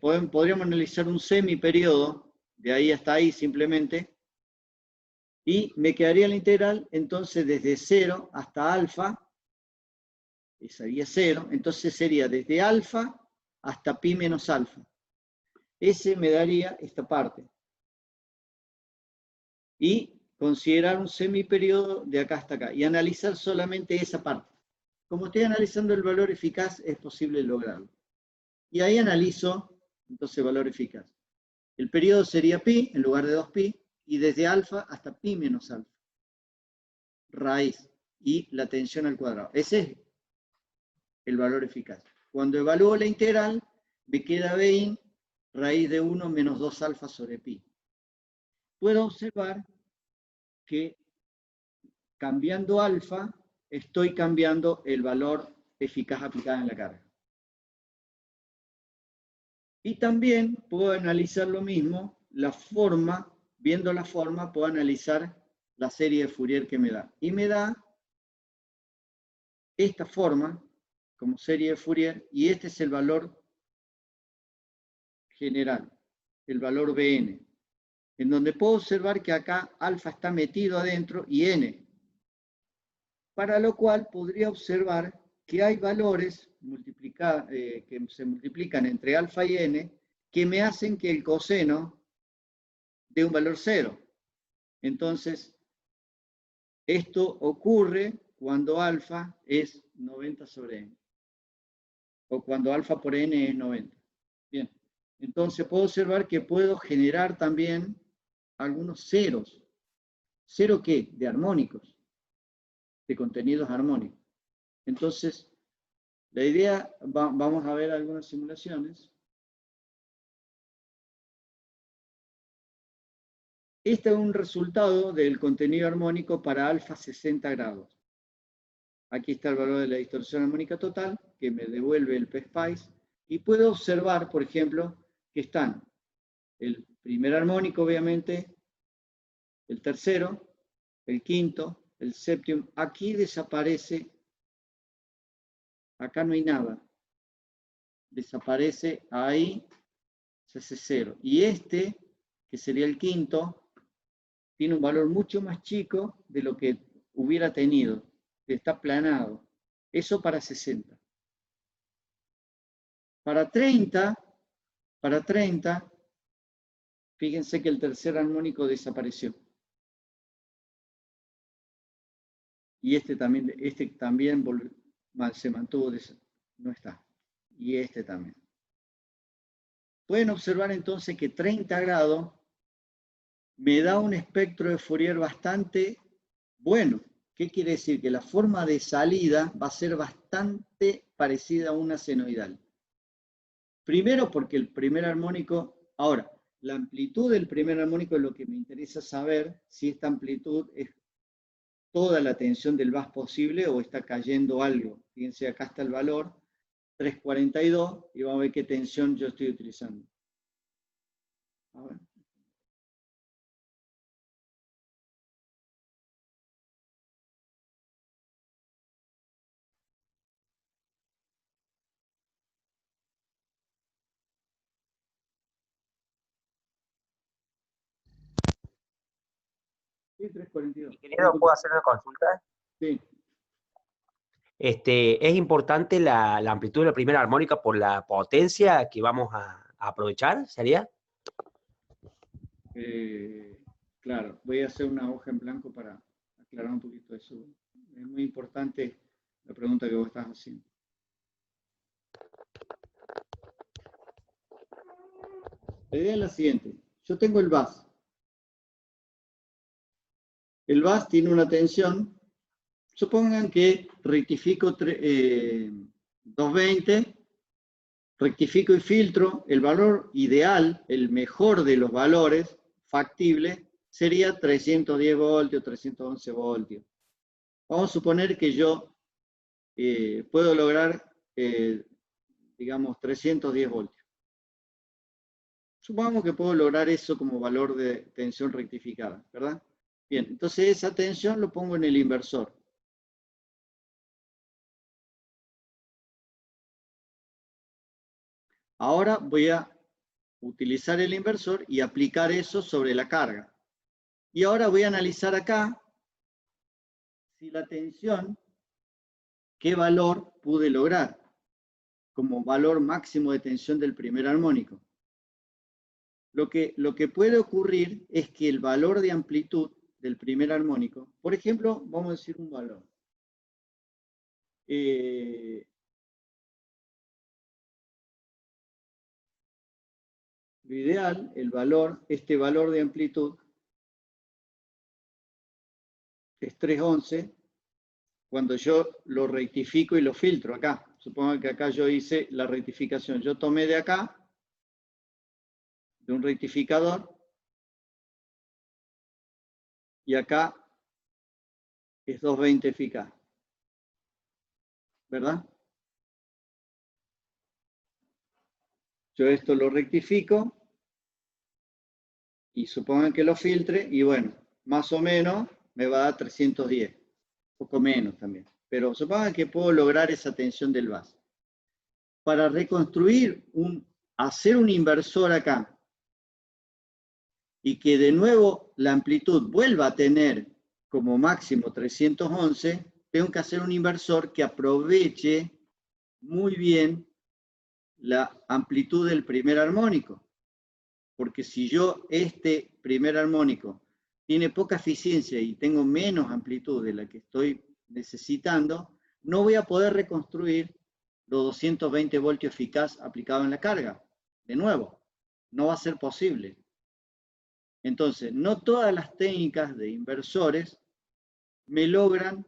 podríamos analizar un semiperiodo, de ahí hasta ahí simplemente, y me quedaría la integral entonces desde 0 hasta alfa, sería 0, entonces sería desde alfa hasta pi menos alfa. Ese me daría esta parte. Y considerar un semiperiodo de acá hasta acá y analizar solamente esa parte. Como estoy analizando el valor eficaz, es posible lograrlo. Y ahí analizo, entonces, el valor eficaz. El periodo sería pi en lugar de 2pi, y desde alfa hasta pi menos alfa. Raíz. Y la tensión al cuadrado. Ese es el valor eficaz. Cuando evalúo la integral, me queda Bin raíz de 1 menos 2 alfa sobre pi. Puedo observar que cambiando alfa, estoy cambiando el valor eficaz aplicado en la carga. Y también puedo analizar lo mismo, la forma, viendo la forma, puedo analizar la serie de Fourier que me da. Y me da esta forma como serie de Fourier, y este es el valor general, el valor Bn, en donde puedo observar que acá alfa está metido adentro y n, para lo cual podría observar que hay valores que se multiplican entre alfa y n que me hacen que el coseno dé un valor 0. Entonces, esto ocurre cuando alfa es 90 sobre n, o cuando alfa por n es 90. Bien, entonces puedo observar que puedo generar también algunos ceros. ¿Cero qué? De armónicos, de contenidos armónicos. Entonces, la idea, vamos a ver algunas simulaciones. Este es un resultado del contenido armónico para alfa 60 grados. Aquí está el valor de la distorsión armónica total, que me devuelve el PSpice. Y puedo observar, por ejemplo, que están el primer armónico, obviamente, el tercero, el quinto, el séptimo. Aquí desaparece, acá no hay nada. Desaparece ahí, se hace 0. Y este, que sería el quinto, tiene un valor mucho más chico de lo que hubiera tenido. Está planado. Eso para 60. Para 30, fíjense que el tercer armónico desapareció. Y este también se mantuvo, no está. Y este también. Pueden observar entonces que 30 grados me da un espectro de Fourier bastante bueno. ¿Qué quiere decir? Que la forma de salida va a ser bastante parecida a una senoidal. Primero porque el primer armónico, ahora, la amplitud del primer armónico es lo que me interesa saber, si esta amplitud es toda la tensión del VAS posible o está cayendo algo. Fíjense, acá está el valor, 342, y vamos a ver qué tensión yo estoy utilizando. A ver. Sí, 342. Ingeniero, ¿puedo hacer una consulta? Sí. ¿Es importante la amplitud de la primera armónica por la potencia que vamos a aprovechar? ¿Sería? Claro, voy a hacer una hoja en blanco para aclarar un poquito eso. Es muy importante la pregunta que vos estás haciendo. La idea es la siguiente. Yo tengo el VAS. El VAS tiene una tensión. Supongan que rectifico 220, rectifico y filtro. El valor ideal, el mejor de los valores factibles, sería 310 voltios, 311 voltios. Vamos a suponer que yo puedo lograr, digamos, 310 voltios. Supongamos que puedo lograr eso como valor de tensión rectificada, ¿verdad? Bien, entonces esa tensión lo pongo en el inversor. Ahora voy a utilizar el inversor y aplicar eso sobre la carga. Y ahora voy a analizar acá si la tensión, qué valor pude lograr como valor máximo de tensión del primer armónico. Lo que puede ocurrir es que el valor de amplitud del primer armónico, por ejemplo, vamos a decir un valor. Lo ideal, este valor de amplitud, es 311, cuando yo lo rectifico y lo filtro acá. Supongo que acá yo hice la rectificación. Yo tomé de acá, de un rectificador, y acá es 220 eficaz. ¿Verdad? Yo esto lo rectifico y supongan que lo filtre y bueno, más o menos me va a dar 310, poco menos también. Pero supongan que puedo lograr esa tensión del bus. Para reconstruir, hacer un inversor acá y que de nuevo la amplitud vuelva a tener como máximo 311, tengo que hacer un inversor que aproveche muy bien la amplitud del primer armónico. Porque si yo este primer armónico tiene poca eficiencia y tengo menos amplitud de la que estoy necesitando, no voy a poder reconstruir los 220 voltios eficaz aplicados en la carga. De nuevo, no va a ser posible. Entonces, no todas las técnicas de inversores me logran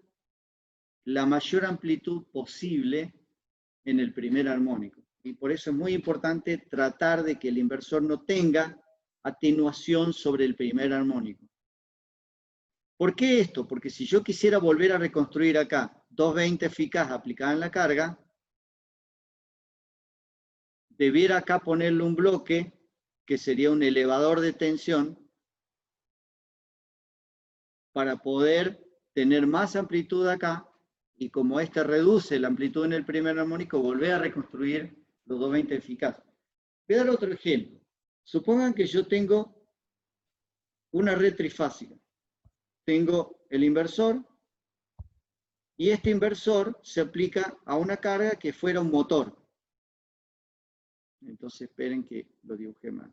la mayor amplitud posible en el primer armónico. Y por eso es muy importante tratar de que el inversor no tenga atenuación sobre el primer armónico. ¿Por qué esto? Porque si yo quisiera volver a reconstruir acá 220 eficaz aplicada en la carga, debiera acá ponerle un bloque que sería un elevador de tensión para poder tener más amplitud acá y como este reduce la amplitud en el primer armónico, volver a reconstruir los 220 eficaz. Voy a dar otro ejemplo. Supongan que yo tengo una red trifásica. Tengo el inversor y este inversor se aplica a una carga que fuera un motor. Entonces esperen que lo dibujé mal.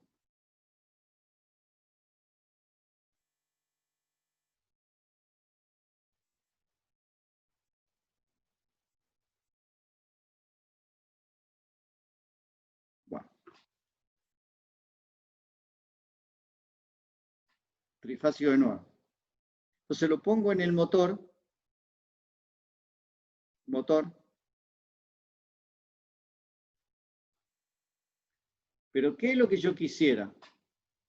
Bueno. Trifásico de nuevo. Entonces lo pongo en el motor. Pero ¿qué es lo que yo quisiera?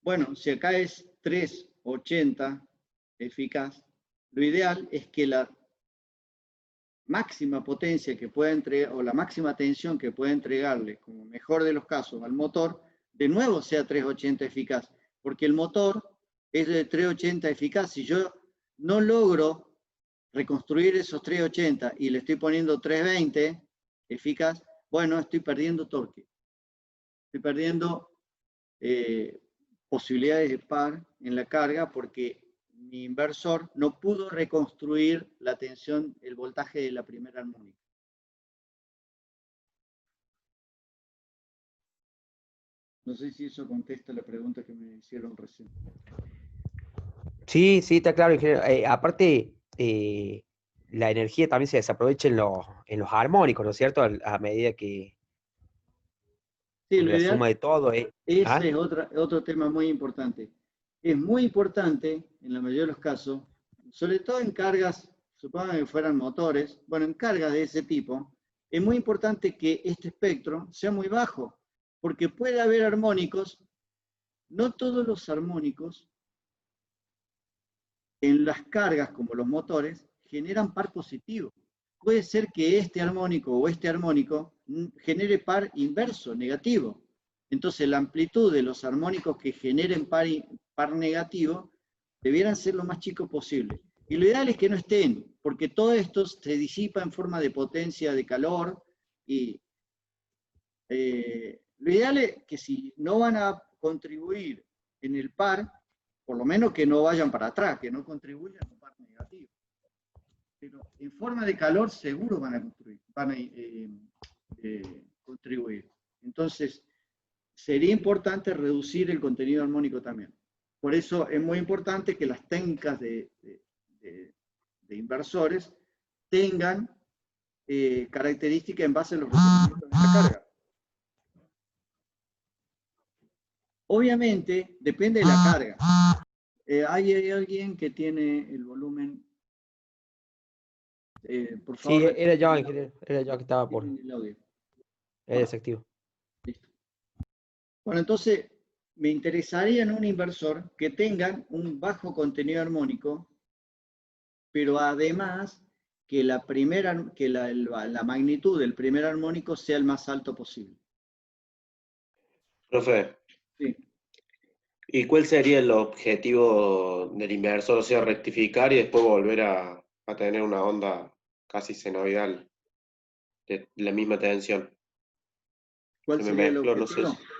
Bueno, si acá es 380 eficaz, lo ideal es que la máxima potencia que pueda entregar, o la máxima tensión que pueda entregarle, como mejor de los casos, al motor, de nuevo sea 380 eficaz, porque el motor es de 380 eficaz. Si yo no logro reconstruir esos 380 y le estoy poniendo 320 eficaz, bueno, estoy perdiendo torque. Estoy perdiendo posibilidades de par en la carga porque mi inversor no pudo reconstruir la tensión, el voltaje de la primera armónica. No sé si eso contesta la pregunta que me hicieron recién. Sí, sí, está claro, ingeniero. Aparte, la energía también se desaprovecha en los armónicos, ¿no es cierto? A medida que Sí, lo la ideal, suma de todo. ese es otro tema muy importante. Es muy importante, en la mayoría de los casos, sobre todo en cargas, supongan que fueran motores, bueno, en cargas de ese tipo, es muy importante que este espectro sea muy bajo, porque puede haber armónicos, no todos los armónicos en las cargas, como los motores, generan par positivo. Puede ser que este armónico o este armónico genere par inverso, negativo. Entonces la amplitud de los armónicos que generen par negativo debieran ser lo más chico posible. Y lo ideal es que no estén, porque todo esto se disipa en forma de potencia de calor y lo ideal es que si no van a contribuir en el par, por lo menos que no vayan para atrás, que no contribuyan con par negativo. Pero en forma de calor seguro van a contribuir. Entonces, sería importante reducir el contenido armónico también. Por eso es muy importante que las técnicas de inversores tengan características en base a los requerimientos de la carga. Obviamente, depende de la carga. ¿Hay alguien que tiene el volumen? Por favor. Sí, era yo, ingeniero. Era yo que estaba por... El audio. Era desactivo. Listo. Bueno, entonces me interesaría en un inversor que tenga un bajo contenido armónico, pero además que la magnitud del primer armónico sea el más alto posible. Profe, Sí. ¿y cuál sería el objetivo del inversor? O sea, rectificar y después volver a tener una onda casi senoidal de la misma tensión. ¿Cuál Se me sería el mezcló, no sé. objetivo?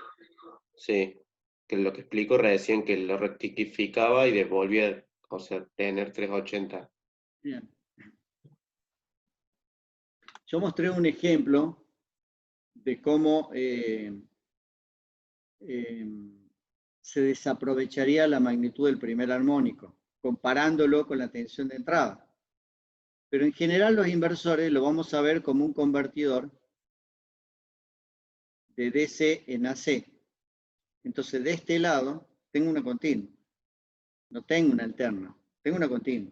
Sí, que lo que explico recién, que lo rectificaba y devolvía, o sea, tener 380. Bien. Yo mostré un ejemplo de cómo se desaprovecharía la magnitud del primer armónico, comparándolo con la tensión de entrada. Pero en general los inversores lo vamos a ver como un convertidor de DC en AC. Entonces, de este lado, tengo una continua. No tengo una alterna, tengo una continua.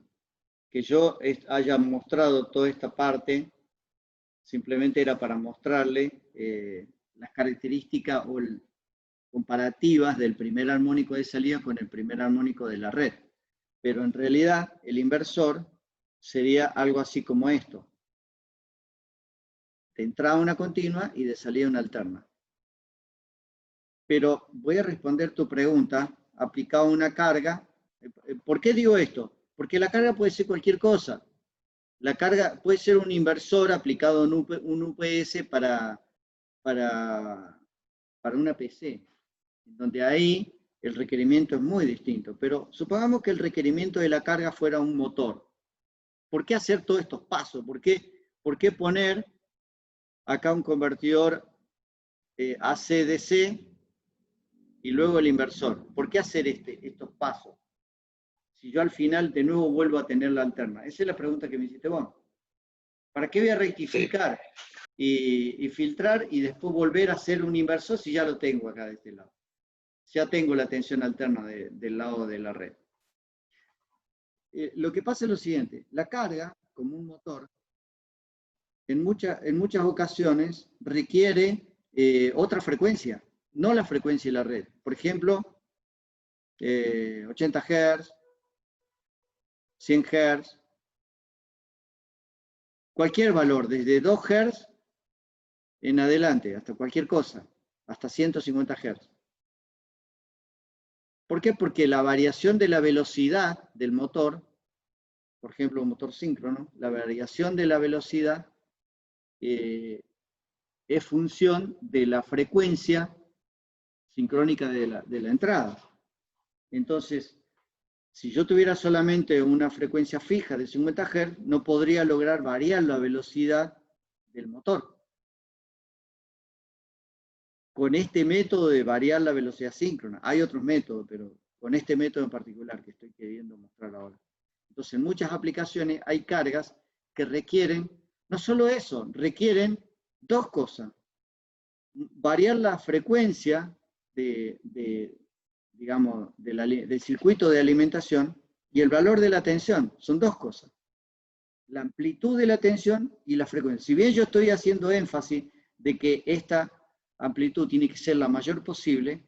Que yo haya mostrado toda esta parte, simplemente era para mostrarle las características o comparativas del primer armónico de salida con el primer armónico de la red. Pero en realidad, el inversor sería algo así como esto. De entrada una continua y de salida una alterna. Pero voy a responder tu pregunta aplicado a una carga. ¿Por qué digo esto? Porque la carga puede ser cualquier cosa. La carga puede ser un inversor aplicado en un UPS para una PC, donde ahí el requerimiento es muy distinto. Pero supongamos que el requerimiento de la carga fuera un motor. ¿Por qué hacer todos estos pasos? ¿Por qué poner acá un convertidor AC-DC y luego el inversor? ¿Por qué hacer estos pasos? Si yo al final de nuevo vuelvo a tener la alterna. Esa es la pregunta que me hiciste vos. ¿Para qué voy a rectificar y filtrar y después volver a hacer un inversor si ya lo tengo acá de este lado? Ya tengo la tensión alterna del lado de la red. Lo que pasa es lo siguiente. La carga, como un motor, en muchas ocasiones requiere otra frecuencia, no la frecuencia de la red. Por ejemplo, 80 Hz, 100 Hz, cualquier valor, desde 2 Hz en adelante, hasta cualquier cosa, hasta 150 Hz. ¿Por qué? Porque la variación de la velocidad del motor, por ejemplo, un motor síncrono, la variación de la velocidad es función de la frecuencia sincrónica de la entrada. Entonces, si yo tuviera solamente una frecuencia fija de 50 Hz, no podría lograr variar la velocidad del motor. Con este método de variar la velocidad síncrona. Hay otros métodos, pero con este método en particular que estoy queriendo mostrar ahora. Entonces, en muchas aplicaciones hay cargas que requieren, no solo eso, requieren dos cosas. Variar la frecuencia digamos, del circuito de alimentación y el valor de la tensión. Son dos cosas. La amplitud de la tensión y la frecuencia. Si bien yo estoy haciendo énfasis de que esta amplitud tiene que ser la mayor posible,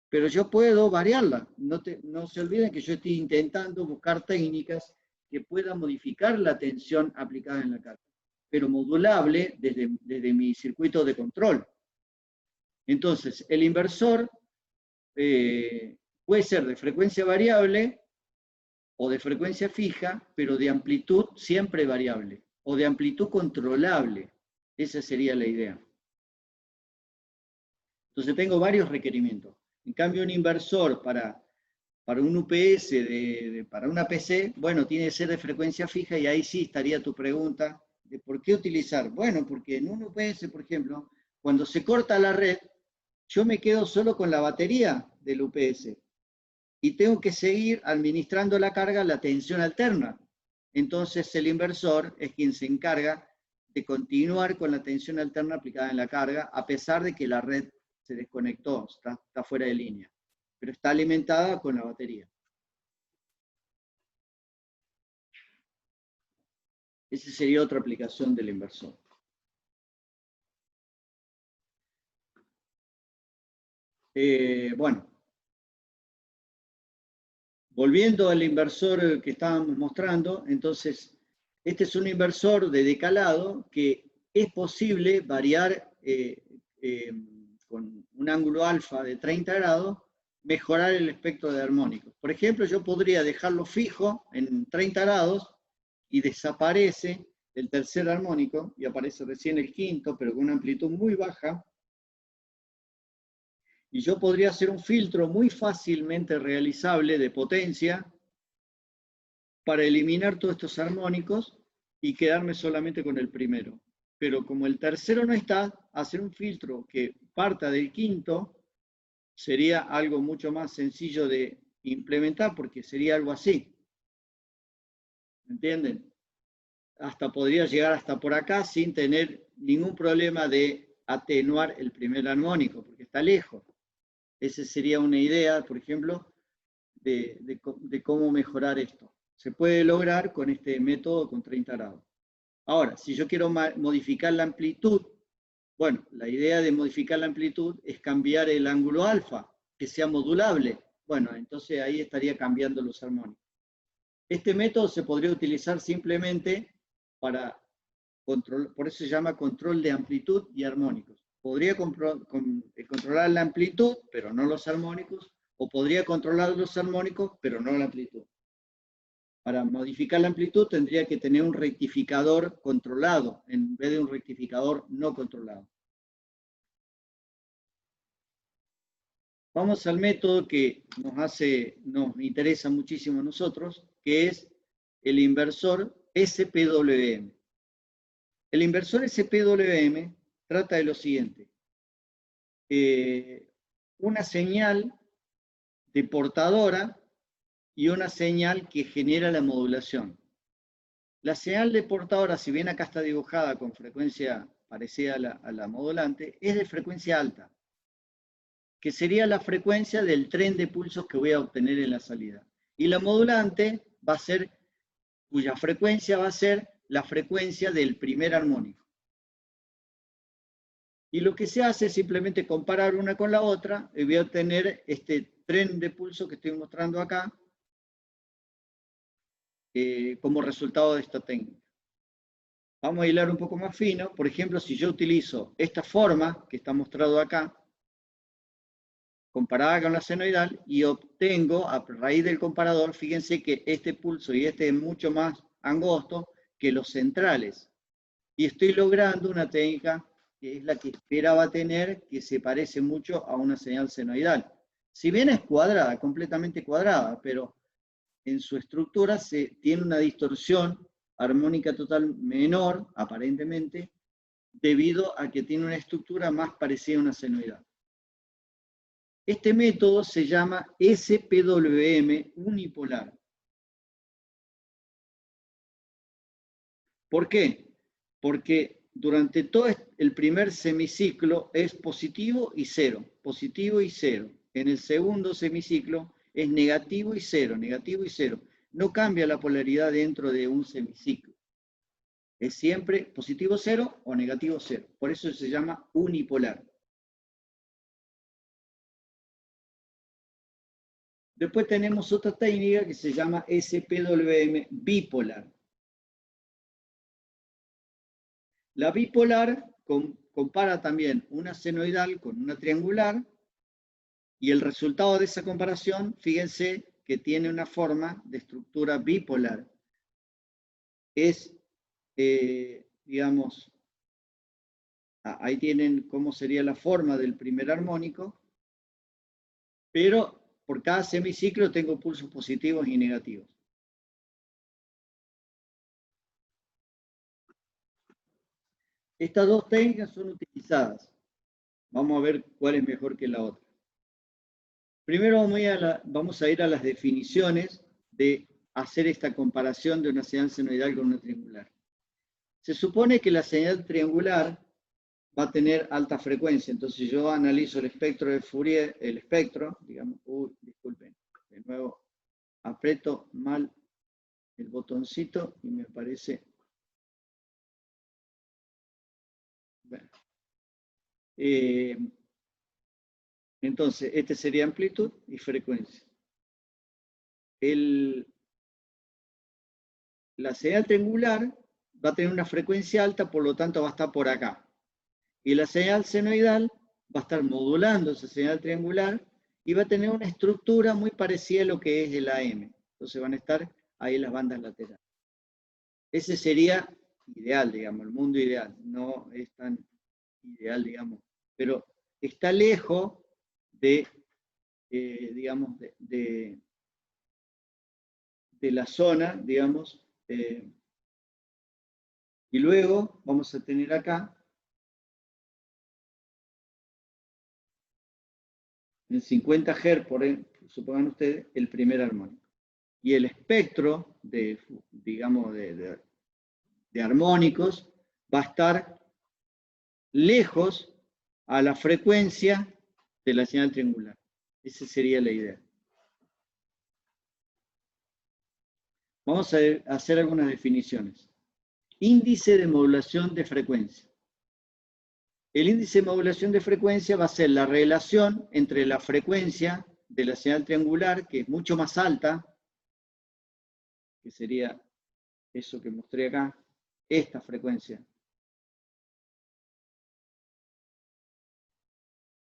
pero yo puedo variarla. No se olviden que yo estoy intentando buscar técnicas que puedan modificar la tensión aplicada en la carga, pero modulable desde mi circuito de control. Entonces, el inversor puede ser de frecuencia variable o de frecuencia fija, pero de amplitud siempre variable, o de amplitud controlable. Esa sería la idea. Entonces tengo varios requerimientos. En cambio, un inversor para un UPS, para una PC, bueno, tiene que ser de frecuencia fija y ahí sí estaría tu pregunta de por qué utilizar. Bueno, porque en un UPS, por ejemplo, cuando se corta la red, yo me quedo solo con la batería del UPS. y tengo que seguir administrando la carga a la tensión alterna. Entonces el inversor es quien se encarga de continuar con la tensión alterna aplicada en la carga, a pesar de que la red se desconectó, está fuera de línea, pero está alimentada con la batería. Esa sería otra aplicación del inversor. Bueno, volviendo al inversor que estábamos mostrando, entonces, este es un inversor de decalado que es posible variar con un ángulo alfa de 30 grados, mejorar el espectro de armónicos. Por ejemplo, yo podría dejarlo fijo en 30 grados y desaparece el tercer armónico y aparece recién el quinto, pero con una amplitud muy baja. Y yo podría hacer un filtro muy fácilmente realizable de potencia para eliminar todos estos armónicos y quedarme solamente con el primero. Pero como el tercero no está, hacer un filtro que parta del quinto sería algo mucho más sencillo de implementar, porque sería algo así. ¿Entienden? Hasta podría llegar hasta por acá sin tener ningún problema de atenuar el primer armónico, porque está lejos. Esa sería una idea, por ejemplo, de cómo mejorar esto. Se puede lograr con este método con 30 grados. Ahora, si yo quiero modificar la amplitud, bueno, la idea de modificar la amplitud es cambiar el ángulo alfa, que sea modulable. Bueno, entonces ahí estaría cambiando los armónicos. Este método se podría utilizar simplemente para control, por eso se llama control de amplitud y armónicos. Podría controlar la amplitud, pero no los armónicos, o podría controlar los armónicos, pero no la amplitud. Para modificar la amplitud tendría que tener un rectificador controlado, en vez de un rectificador no controlado. Vamos al método que nos interesa muchísimo a nosotros, que es el inversor SPWM. El inversor SPWM trata de lo siguiente. Una señal de portadora y una señal que genera la modulación. La señal de portadora, si bien acá está dibujada con frecuencia parecida a la modulante, es de frecuencia alta, que sería la frecuencia del tren de pulsos que voy a obtener en la salida. Y la modulante va a ser, cuya frecuencia va a ser la frecuencia del primer armónico. Y lo que se hace es simplemente comparar una con la otra y voy a obtener este tren de pulso que estoy mostrando acá como resultado de esta técnica. Vamos a hilar un poco más fino. Por ejemplo, si yo utilizo esta forma que está mostrado acá, comparada con la senoidal, y obtengo, a raíz del comparador, fíjense que este pulso y este es mucho más angosto que los centrales. Y estoy logrando una técnica que es la que esperaba tener, que se parece mucho a una señal senoidal. Si bien es cuadrada, completamente cuadrada, pero en su estructura tiene una distorsión armónica total menor, aparentemente, debido a que tiene una estructura más parecida a una senoidal. Este método se llama SPWM unipolar. ¿Por qué? Porque durante todo el primer semiciclo es positivo y cero, positivo y cero. En el segundo semiciclo es negativo y cero, negativo y cero. No cambia la polaridad dentro de un semiciclo. Es siempre positivo cero o negativo cero. Por eso se llama unipolar. Después tenemos otra técnica que se llama SPWM bipolar. La bipolar compara también una senoidal con una triangular y el resultado de esa comparación, fíjense que tiene una forma de estructura bipolar. Es, digamos, ahí tienen cómo sería la forma del primer armónico, pero por cada semiciclo tengo pulsos positivos y negativos. Estas dos técnicas son utilizadas. Vamos a ver cuál es mejor que la otra. Primero vamos a ir a las definiciones de hacer esta comparación de una señal senoidal con una triangular. Se supone que la señal triangular va a tener alta frecuencia, entonces yo analizo el espectro de Fourier, el espectro, digamos, disculpen, de nuevo aprieto mal el botoncito y me aparece. Bueno. Entonces, este sería amplitud y frecuencia. La señal triangular va a tener una frecuencia alta, por lo tanto va a estar por acá. Y la señal senoidal va a estar modulando esa señal triangular y va a tener una estructura muy parecida a lo que es el AM. Entonces van a estar ahí las bandas laterales. Ese sería ideal, digamos, el mundo ideal. No es tan ideal, digamos, pero está lejos de, digamos, de la zona, digamos, y luego vamos a tener acá, en 50 Hz, supongan ustedes, el primer armónico. Y el espectro digamos, de armónicos va a estar lejos a la frecuencia de la señal triangular. Esa sería la idea. Vamos a hacer algunas definiciones. Índice de modulación de frecuencia. El índice de modulación de frecuencia va a ser la relación entre la frecuencia de la señal triangular, que es mucho más alta, que sería eso que mostré acá, esta frecuencia.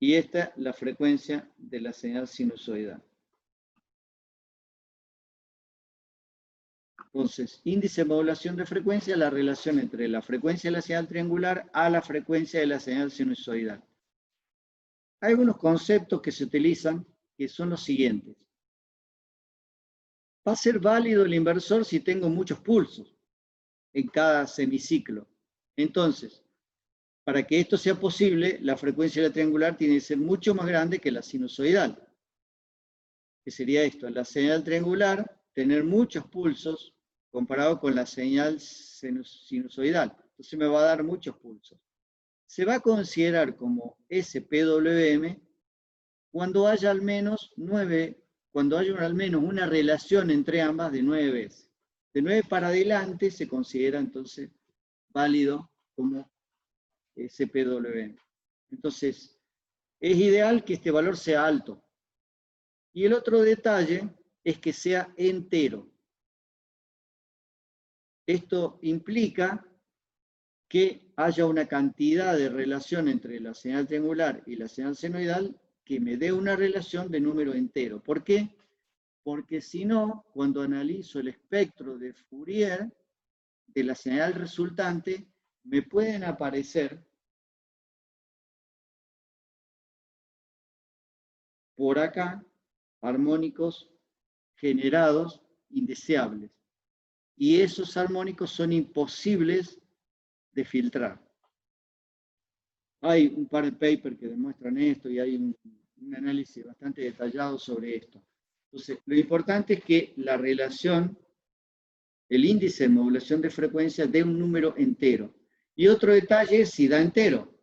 Y esta, la frecuencia de la señal sinusoidal. Entonces, índice de modulación de frecuencia, la relación entre la frecuencia de la señal triangular a la frecuencia de la señal sinusoidal. Hay algunos conceptos que se utilizan que son los siguientes. Va a ser válido el inversor si tengo muchos pulsos en cada semiciclo. Entonces, para que esto sea posible, la frecuencia de la triangular tiene que ser mucho más grande que la sinusoidal. ¿Qué sería esto? La señal triangular, tener muchos pulsos comparado con la señal sinusoidal. Entonces me va a dar muchos pulsos. Se va a considerar como SPWM cuando haya al menos una relación entre ambas de 9 veces. De 9 para adelante se considera entonces válido como SPWM. Entonces, es ideal que este valor sea alto. Y el otro detalle es que sea entero. Esto implica que haya una cantidad de relación entre la señal triangular y la señal senoidal que me dé una relación de número entero. ¿Por qué? Porque si no, cuando analizo el espectro de Fourier de la señal resultante, me pueden aparecer por acá armónicos generados indeseables. Y esos armónicos son imposibles de filtrar. Hay un par de papers que demuestran esto y hay un análisis bastante detallado sobre esto. Entonces, lo importante es que la relación, el índice de modulación de frecuencia dé un número entero. Y otro detalle es si da entero.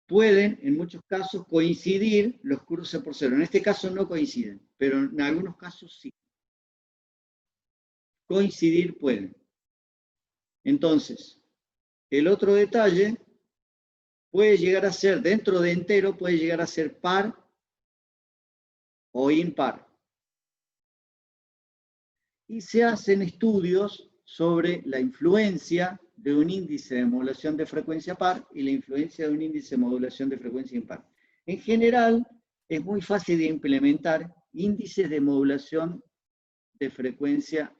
Pueden, en muchos casos, coincidir los cruces por cero. En este caso no coinciden, pero en algunos casos sí. Coincidir pueden. Entonces, el otro detalle puede llegar a ser, dentro de entero, puede llegar a ser par o impar. Y se hacen estudios sobre la influencia de un índice de modulación de frecuencia par y la influencia de un índice de modulación de frecuencia impar. En general, es muy fácil de implementar índices de modulación de frecuencia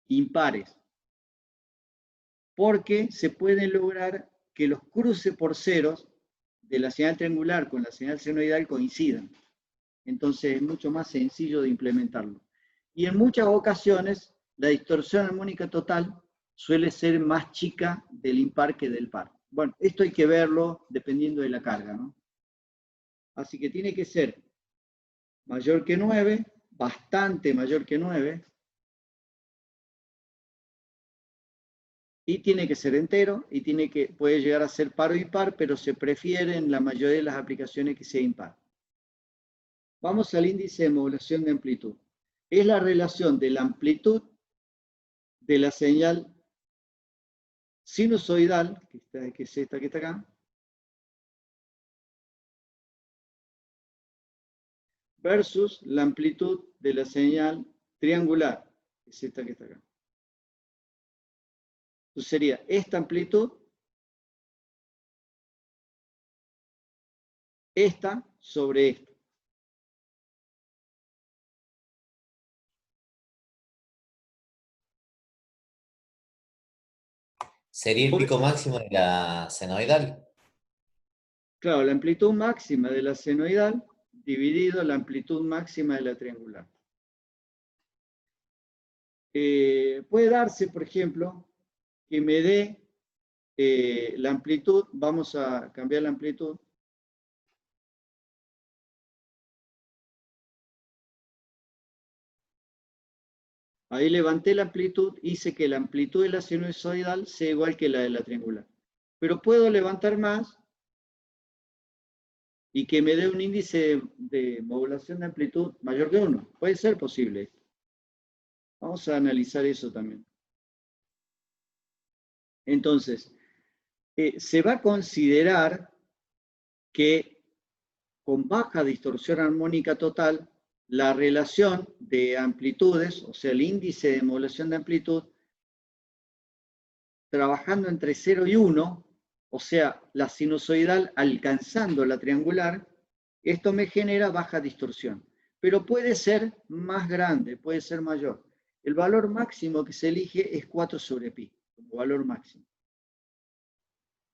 impares, porque se puede lograr que los cruces por ceros de la señal triangular con la señal senoidal coincidan. Entonces es mucho más sencillo de implementarlo. Y en muchas ocasiones la distorsión armónica total suele ser más chica del impar que del par. Bueno, esto hay que verlo dependiendo de la carga, ¿no? Así que tiene que ser mayor que 9, bastante mayor que 9, y tiene que ser entero, y puede llegar a ser par o impar, pero se prefiere en la mayoría de las aplicaciones que sea impar. Vamos al índice de modulación de amplitud. Es la relación de la amplitud de la señal sinusoidal, que es esta que está acá, versus la amplitud de la señal triangular, que es esta que está acá. Entonces sería esta amplitud, esta sobre esta. Sería el pico máximo de la senoidal. Claro, la amplitud máxima de la senoidal dividido la amplitud máxima de la triangular. Puede darse, por ejemplo, que me dé la amplitud, vamos a cambiar la amplitud. Ahí levanté la amplitud, hice que la amplitud de la sinusoidal sea igual que la de la triangular. Pero puedo levantar más y que me dé un índice de modulación de amplitud mayor que 1. Puede ser posible. Vamos a analizar eso también. Entonces, se va a considerar que con baja distorsión armónica total, la relación de amplitudes, o sea, el índice de modulación de amplitud, trabajando entre 0 y 1, o sea, la sinusoidal alcanzando la triangular, esto me genera baja distorsión. Pero puede ser más grande, puede ser mayor. El valor máximo que se elige es 4 sobre pi, como valor máximo.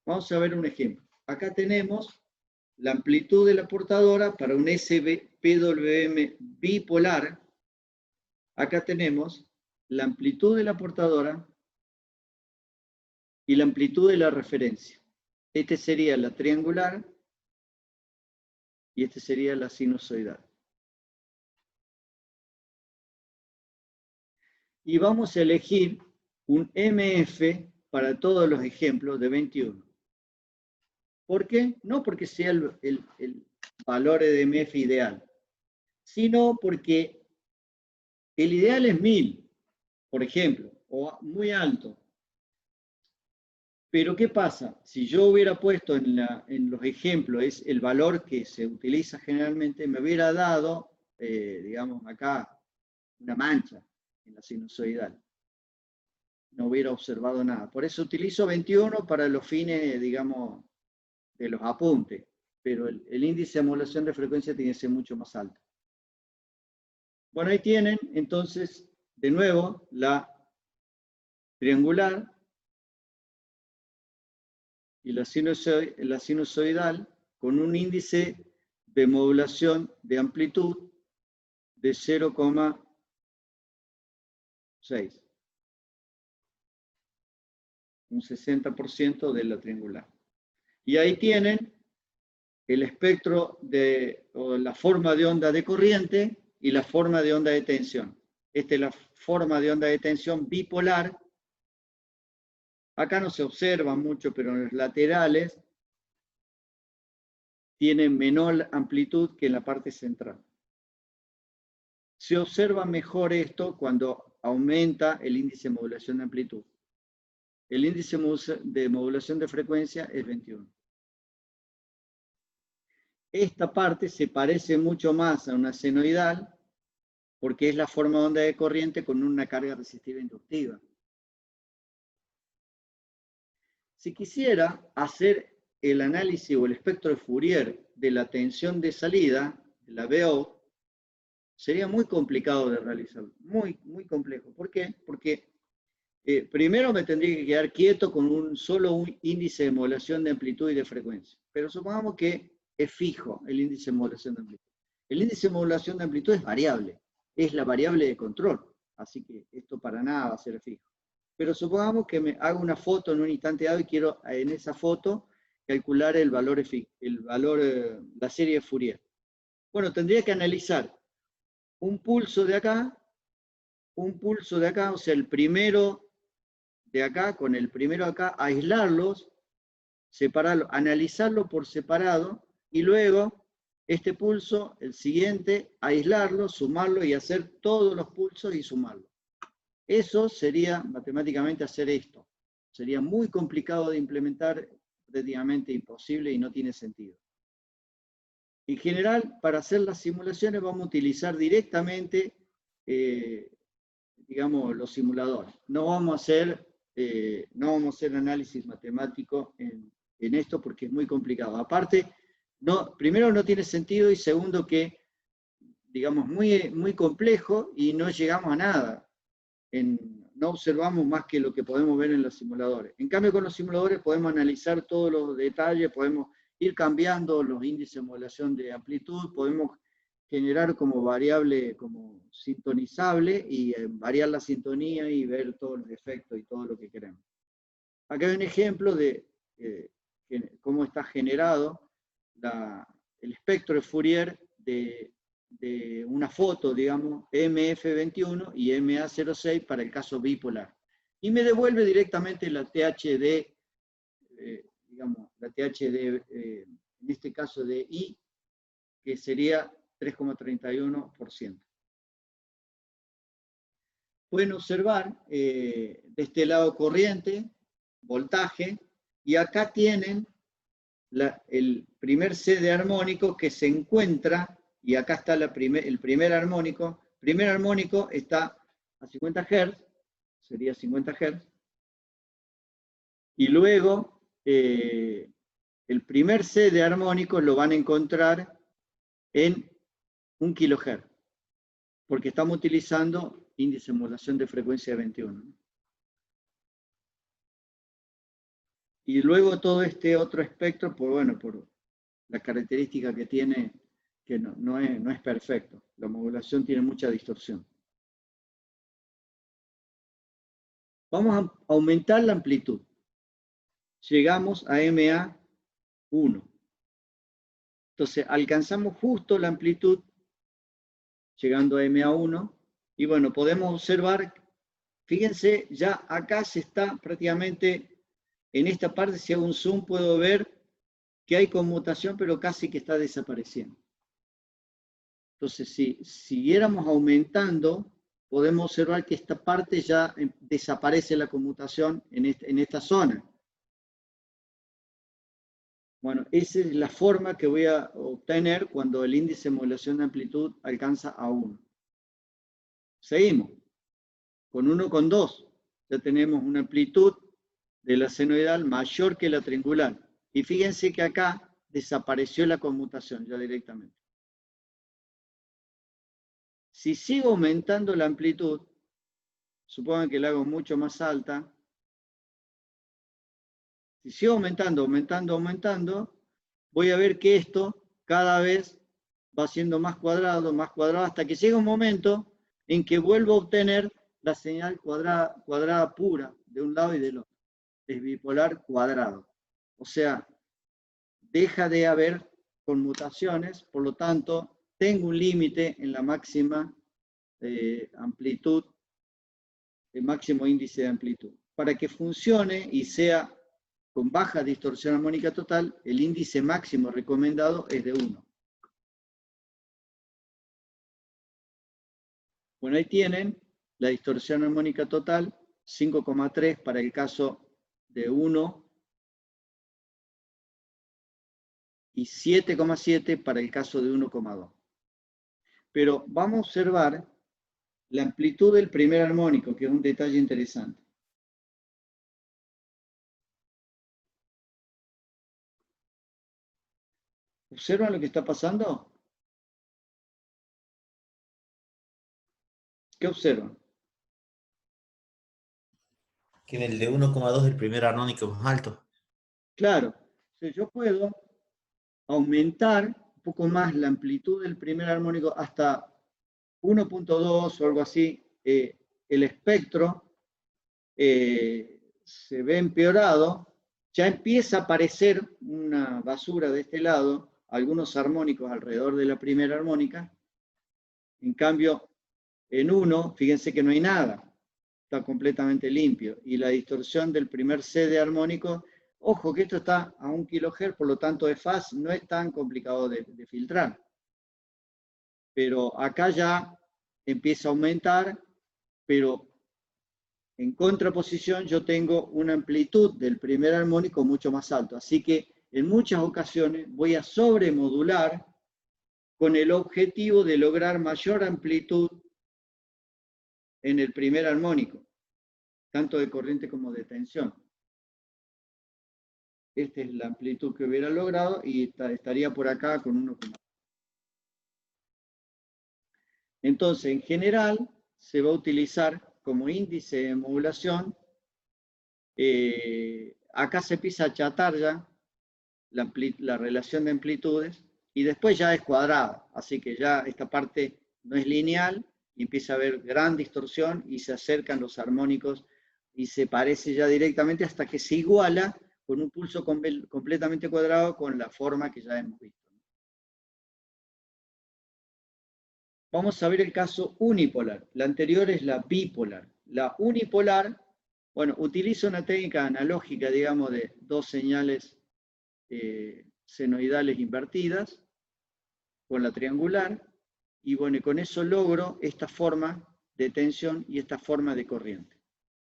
Vamos a ver un ejemplo. Acá tenemos la amplitud de la portadora para un SPWM bipolar. Acá tenemos la amplitud de la portadora y la amplitud de la referencia. Este sería la triangular y este sería la sinusoidal. Y vamos a elegir un MF para todos los ejemplos de 21. ¿Por qué? No porque sea el valor de MF ideal, sino porque el ideal es 1000, por ejemplo, o muy alto. Pero ¿qué pasa? Si yo hubiera puesto en los ejemplos es el valor que se utiliza generalmente, me hubiera dado, digamos, acá una mancha en la sinusoidal. No hubiera observado nada. Por eso utilizo 21 para los fines, digamos, de los apuntes. Pero el índice de modulación de frecuencia tiene que ser mucho más alto. Bueno, ahí tienen, entonces, de nuevo, la triangular y la sinusoidal con un índice de modulación de amplitud de 0,6. Un 60% de la triangular. Y ahí tienen el espectro o la forma de onda de corriente y la forma de onda de tensión. Esta es la forma de onda de tensión bipolar. Acá no se observa mucho, pero en los laterales tienen menor amplitud que en la parte central. Se observa mejor esto cuando aumenta el índice de modulación de amplitud. El índice de modulación de frecuencia es 21. Esta parte se parece mucho más a una senoidal porque es la forma de onda de corriente con una carga resistiva inductiva. Si quisiera hacer el análisis o el espectro de Fourier de la tensión de salida, de la VO, sería muy complicado de realizarlo, muy complejo. ¿Por qué? Porque primero me tendría que quedar quieto con solo un índice de modulación de amplitud y de frecuencia. Pero supongamos que es fijo el índice de modulación de amplitud. El índice de modulación de amplitud es variable, es la variable de control, así que esto para nada va a ser fijo. Pero supongamos que me hago una foto en un instante dado y quiero en esa foto calcular el valor, la serie de Fourier. Bueno, tendría que analizar un pulso de acá, o sea, el primero de acá con el primero acá, aislarlos, separarlos, analizarlo por separado, y luego este pulso, el siguiente, aislarlo, sumarlo y hacer todos los pulsos y sumarlo. Eso sería matemáticamente hacer esto. Sería muy complicado de implementar, prácticamente imposible y no tiene sentido. En general, para hacer las simulaciones vamos a utilizar directamente, digamos, los simuladores. No vamos a hacer análisis matemático en esto porque es muy complicado. Aparte, primero no tiene sentido y segundo que, digamos, muy complejo y no llegamos a nada. No observamos más que lo que podemos ver en los simuladores. En cambio, con los simuladores podemos analizar todos los detalles, podemos ir cambiando los índices de modulación de amplitud, podemos generar como variable, como sintonizable, y variar la sintonía y ver todos los efectos y todo lo que queremos. Acá hay un ejemplo de cómo está generado el espectro de Fourier de una foto, digamos, MF21 y MA06 para el caso bipolar. Y me devuelve directamente la THD, digamos, la THD, en este caso de I, que sería 3,31%. Pueden observar de este lado corriente, voltaje, y acá tienen el primer CD armónico que se encuentra, y acá está el primer armónico. El primer armónico está a 50 Hz, sería 50 Hz, y luego el primer CD armónico lo van a encontrar en 1 kHz, porque estamos utilizando índice de modulación de frecuencia de 21. Y luego todo este otro espectro, por la característica que tiene, que no es perfecto. La modulación tiene mucha distorsión. Vamos a aumentar la amplitud. Llegamos a MA1. Entonces, alcanzamos justo la amplitud, llegando a MA1, y bueno, podemos observar, fíjense, ya acá se está prácticamente, en esta parte, si hago un zoom, puedo ver que hay conmutación, pero casi que está desapareciendo. Entonces, si siguiéramos aumentando, podemos observar que esta parte ya desaparece la conmutación en esta zona. Bueno, esa es la forma que voy a obtener cuando el índice de modulación de amplitud alcanza a 1. Seguimos. Con 1,2 ya tenemos una amplitud de la senoidal mayor que la triangular. Y fíjense que acá desapareció la conmutación ya directamente. Si sigo aumentando la amplitud, supongan que la hago mucho más alta. Si sigo aumentando, voy a ver que esto cada vez va siendo más cuadrado, hasta que llega un momento en que vuelvo a obtener la señal cuadrada pura de un lado y del otro. Es bipolar cuadrado. O sea, deja de haber conmutaciones, por lo tanto, tengo un límite en la máxima amplitud, el máximo índice de amplitud. Para que funcione y sea con baja distorsión armónica total, el índice máximo recomendado es de 1. Bueno, ahí tienen la distorsión armónica total, 5,3 para el caso de 1 y 7,7 para el caso de 1,2. Pero vamos a observar la amplitud del primer armónico, que es un detalle interesante. ¿Observan lo que está pasando? ¿Qué observan? Que el de 1,2 el primer armónico más alto. Claro, yo puedo aumentar un poco más la amplitud del primer armónico hasta 1,2 o algo así. El espectro se ve empeorado, ya empieza a aparecer una basura de este lado, algunos armónicos alrededor de la primera armónica. En cambio, en 1, fíjense que no hay nada, está completamente limpio. Y la distorsión del primer CD armónico, ojo que esto está a 1 kHz, por lo tanto de faz no es tan complicado de filtrar. Pero acá ya empieza a aumentar, pero en contraposición yo tengo una amplitud del primer armónico mucho más alto. Así que en muchas ocasiones voy a sobremodular con el objetivo de lograr mayor amplitud en el primer armónico, tanto de corriente como de tensión. Esta es la amplitud que hubiera logrado y estaría por acá con 1,5. Entonces, en general, se va a utilizar como índice de modulación. Acá se empieza a achatar ya la relación de amplitudes y después ya es cuadrada. Así que ya esta parte no es lineal y empieza a haber gran distorsión y se acercan los armónicos y se parece ya directamente hasta que se iguala con un pulso completamente cuadrado con la forma que ya hemos visto. Vamos a ver el caso unipolar. La anterior es la bipolar. La unipolar, bueno, utiliza una técnica analógica, digamos, de 2 señales senoidales invertidas con la triangular, y bueno, y con eso logro esta forma de tensión y esta forma de corriente,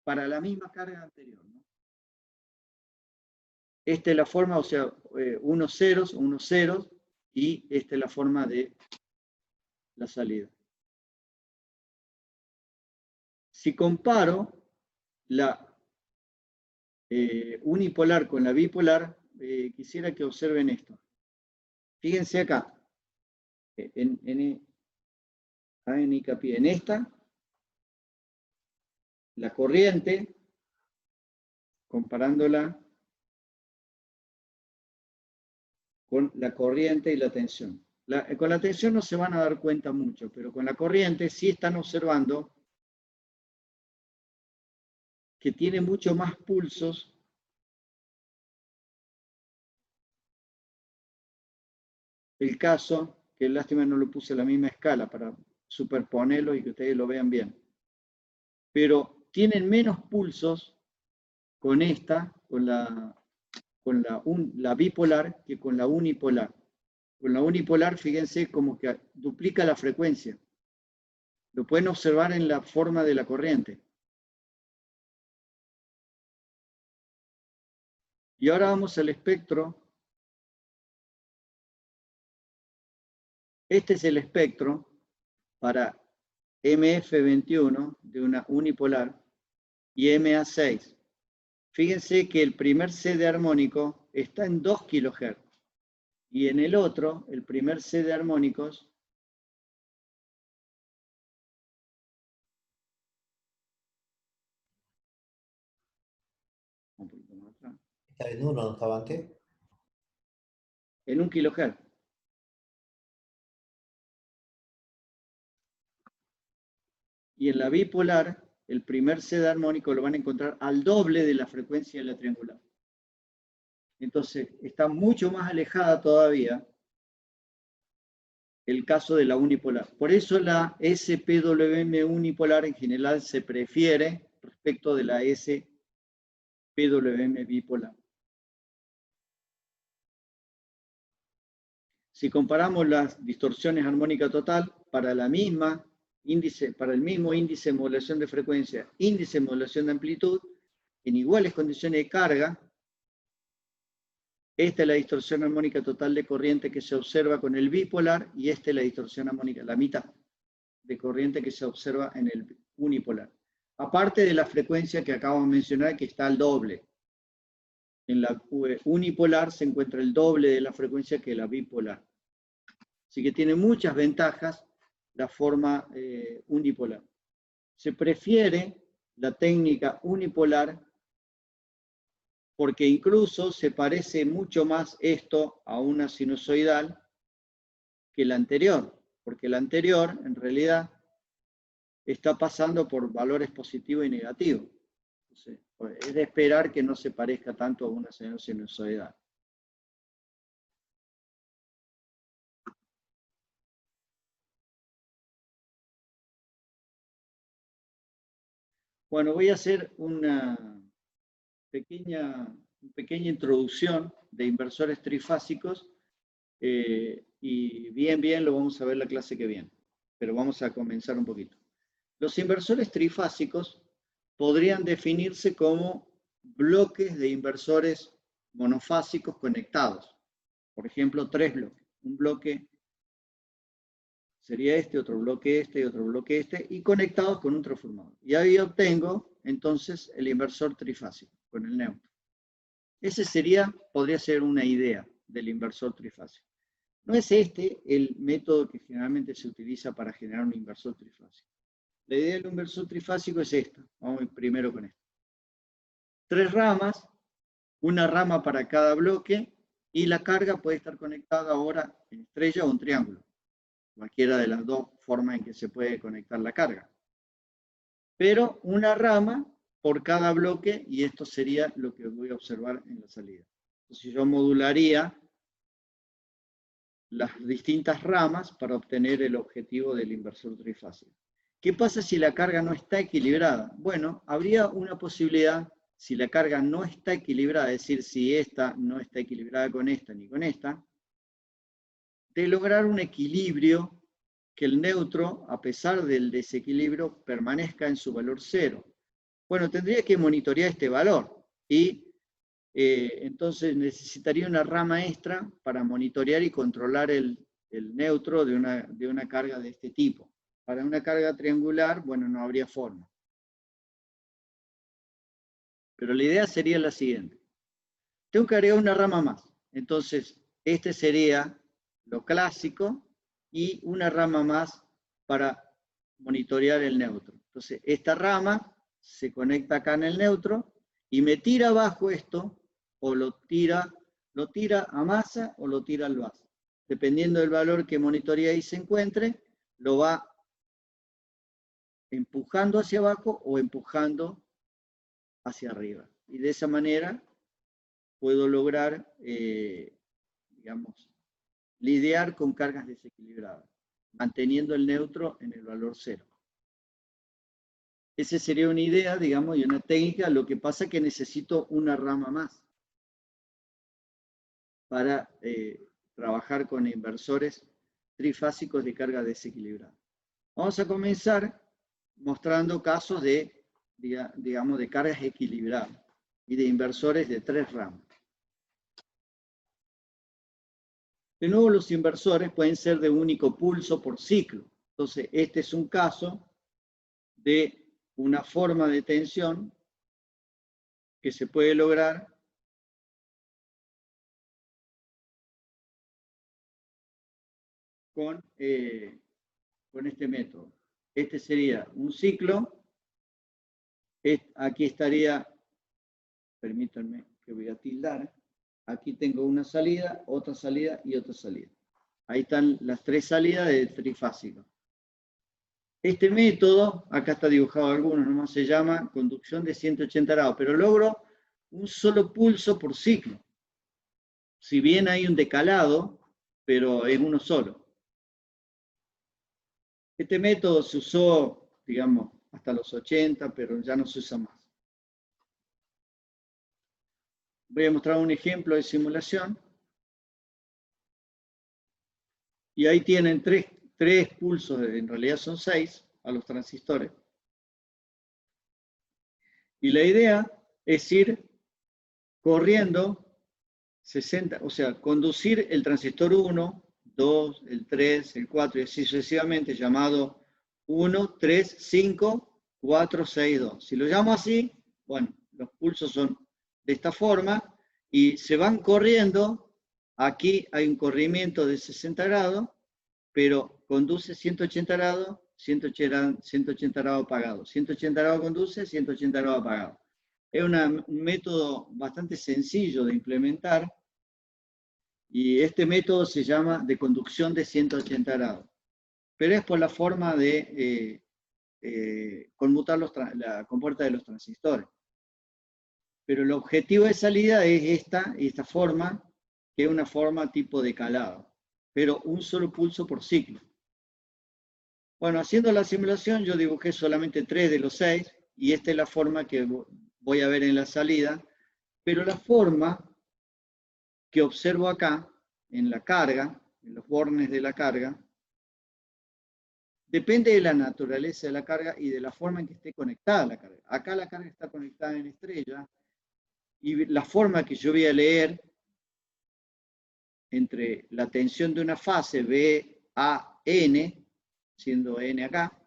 para la misma carga anterior, ¿no? Esta es la forma, o sea, unos ceros, y esta es la forma de la salida. Si comparo la unipolar con la bipolar, quisiera que observen esto. Fíjense acá, hagan hincapié en esta, la corriente, comparándola con la corriente y la tensión. Con la tensión no se van a dar cuenta mucho, pero con la corriente sí están observando que tiene mucho más pulsos el caso, que lástima no lo puse a la misma escala para superponerlo y que ustedes lo vean bien. Pero tienen menos pulsos con esta, con la bipolar, que con la unipolar. Con la unipolar, fíjense, como que duplica la frecuencia. Lo pueden observar en la forma de la corriente. Y ahora vamos al espectro. Este es el espectro para MF21 de una unipolar y MA6. Fíjense que el primer CD armónico está en 2 kHz y en el otro, el primer CD armónicos, un poquito más atrás, ¿Está en 1, no estaba antes? en 1 kHz. Y en la bipolar, el primer CD armónico lo van a encontrar al doble de la frecuencia de la triangular. Entonces, está mucho más alejada todavía el caso de la unipolar. Por eso la SPWM unipolar en general se prefiere respecto de la SPWM bipolar. Si comparamos las distorsiones armónica total para el mismo índice de modulación de frecuencia, índice de modulación de amplitud, en iguales condiciones de carga, esta es la distorsión armónica total de corriente que se observa con el bipolar y esta es la distorsión armónica, la mitad de corriente que se observa en el unipolar. Aparte de la frecuencia que acabamos de mencionar, que está al doble. En la unipolar se encuentra el doble de la frecuencia que la bipolar. Así que tiene muchas ventajas la forma unipolar. Se prefiere la técnica unipolar porque incluso se parece mucho más esto a una sinusoidal que la anterior, porque la anterior en realidad está pasando por valores positivos y negativos. Entonces, pues, es de esperar que no se parezca tanto a una sinusoidal. Bueno, voy a hacer una pequeña introducción de inversores trifásicos y bien lo vamos a ver la clase que viene, pero vamos a comenzar un poquito. Los inversores trifásicos podrían definirse como bloques de inversores monofásicos conectados. Por ejemplo, 3 bloques. Un bloque sería este, otro bloque este y otro bloque este, y conectados con un transformador. Y ahí obtengo entonces el inversor trifásico con el neutro. Ese podría ser una idea del inversor trifásico. No es este el método que generalmente se utiliza para generar un inversor trifásico. La idea del inversor trifásico es esta. Vamos primero con esto. 3 ramas, una rama para cada bloque, y la carga puede estar conectada ahora en estrella o en triángulo. Cualquiera de las dos formas en que se puede conectar la carga. Pero una rama por cada bloque, y esto sería lo que voy a observar en la salida. Entonces yo modularía las distintas ramas para obtener el objetivo del inversor trifásico. ¿Qué pasa si la carga no está equilibrada? Bueno, habría una posibilidad, si la carga no está equilibrada, es decir, si esta no está equilibrada con esta ni con esta, de lograr un equilibrio que el neutro, a pesar del desequilibrio, permanezca en su valor 0. Bueno, tendría que monitorear este valor y entonces necesitaría una rama extra para monitorear y controlar el neutro de una carga de este tipo. Para una carga triangular, bueno, no habría forma. Pero la idea sería la siguiente. Tengo que agregar una rama más. Entonces, este sería lo clásico y una rama más para monitorear el neutro. Entonces, esta rama se conecta acá en el neutro y me tira abajo esto, o lo tira a masa o lo tira al base. Dependiendo del valor que monitorea y se encuentre, lo va empujando hacia abajo o empujando hacia arriba. Y de esa manera puedo lograr, digamos, lidiar con cargas desequilibradas, manteniendo el neutro en el valor 0. Esa sería una idea, digamos, y una técnica. Lo que pasa es que necesito una rama más para trabajar con inversores trifásicos de carga desequilibrada. Vamos a comenzar mostrando casos de, digamos, de cargas equilibradas y de inversores de 3 ramas. De nuevo, los inversores pueden ser de único pulso por ciclo. Entonces, este es un caso de una forma de tensión que se puede lograr con este método. Este sería un ciclo. Aquí estaría, permítanme que voy a tildar. Aquí tengo una salida, otra salida y otra salida. Ahí están las 3 salidas de trifásico. Este método, acá está dibujado algunos, nomás se llama conducción de 180 grados, pero logro un solo pulso por ciclo. Si bien hay un decalado, pero es uno solo. Este método se usó, digamos, hasta los 80, pero ya no se usa más. Voy a mostrar un ejemplo de simulación. Y ahí tienen tres pulsos, en realidad son 6, a los transistores. Y la idea es ir corriendo 60, o sea, conducir el transistor 1, 2, el 3, el 4 y así sucesivamente, llamado 1, 3, 5, 4, 6, 2. Si lo llamo así, bueno, los pulsos son de esta forma y se van corriendo. Aquí hay un corrimiento de 60 grados, pero conduce 180 grados, 180 grados apagado. 180 grados conduce, 180 grados apagado. Es un método bastante sencillo de implementar y este método se llama de conducción de 180 grados. Pero es por la forma de conmutar la compuerta de los transistores. Pero el objetivo de salida es esta forma, que es una forma tipo de calado, pero un solo pulso por ciclo. Bueno, haciendo la simulación yo dibujé solamente 3 de los 6 y esta es la forma que voy a ver en la salida, pero la forma que observo acá, en la carga, en los bornes de la carga, depende de la naturaleza de la carga y de la forma en que esté conectada la carga. Acá la carga está conectada en estrella y la forma que yo voy a leer entre la tensión de una fase BAN, siendo N acá,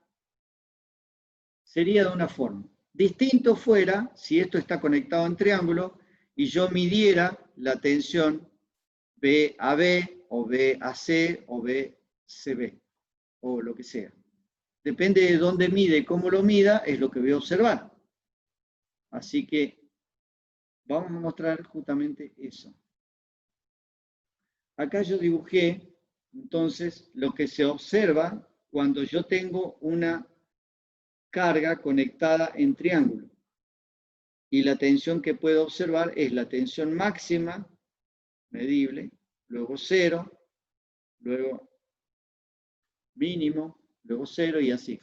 sería de una forma. Distinto fuera si esto está conectado en triángulo y yo midiera la tensión BAB o BAC o BCB o lo que sea. Depende de dónde mide y cómo lo mida, es lo que voy a observar. Así que vamos a mostrar justamente eso. Acá yo dibujé, entonces, lo que se observa cuando yo tengo una carga conectada en triángulo. Y la tensión que puedo observar es la tensión máxima, medible, luego 0, luego mínimo, luego 0 y así.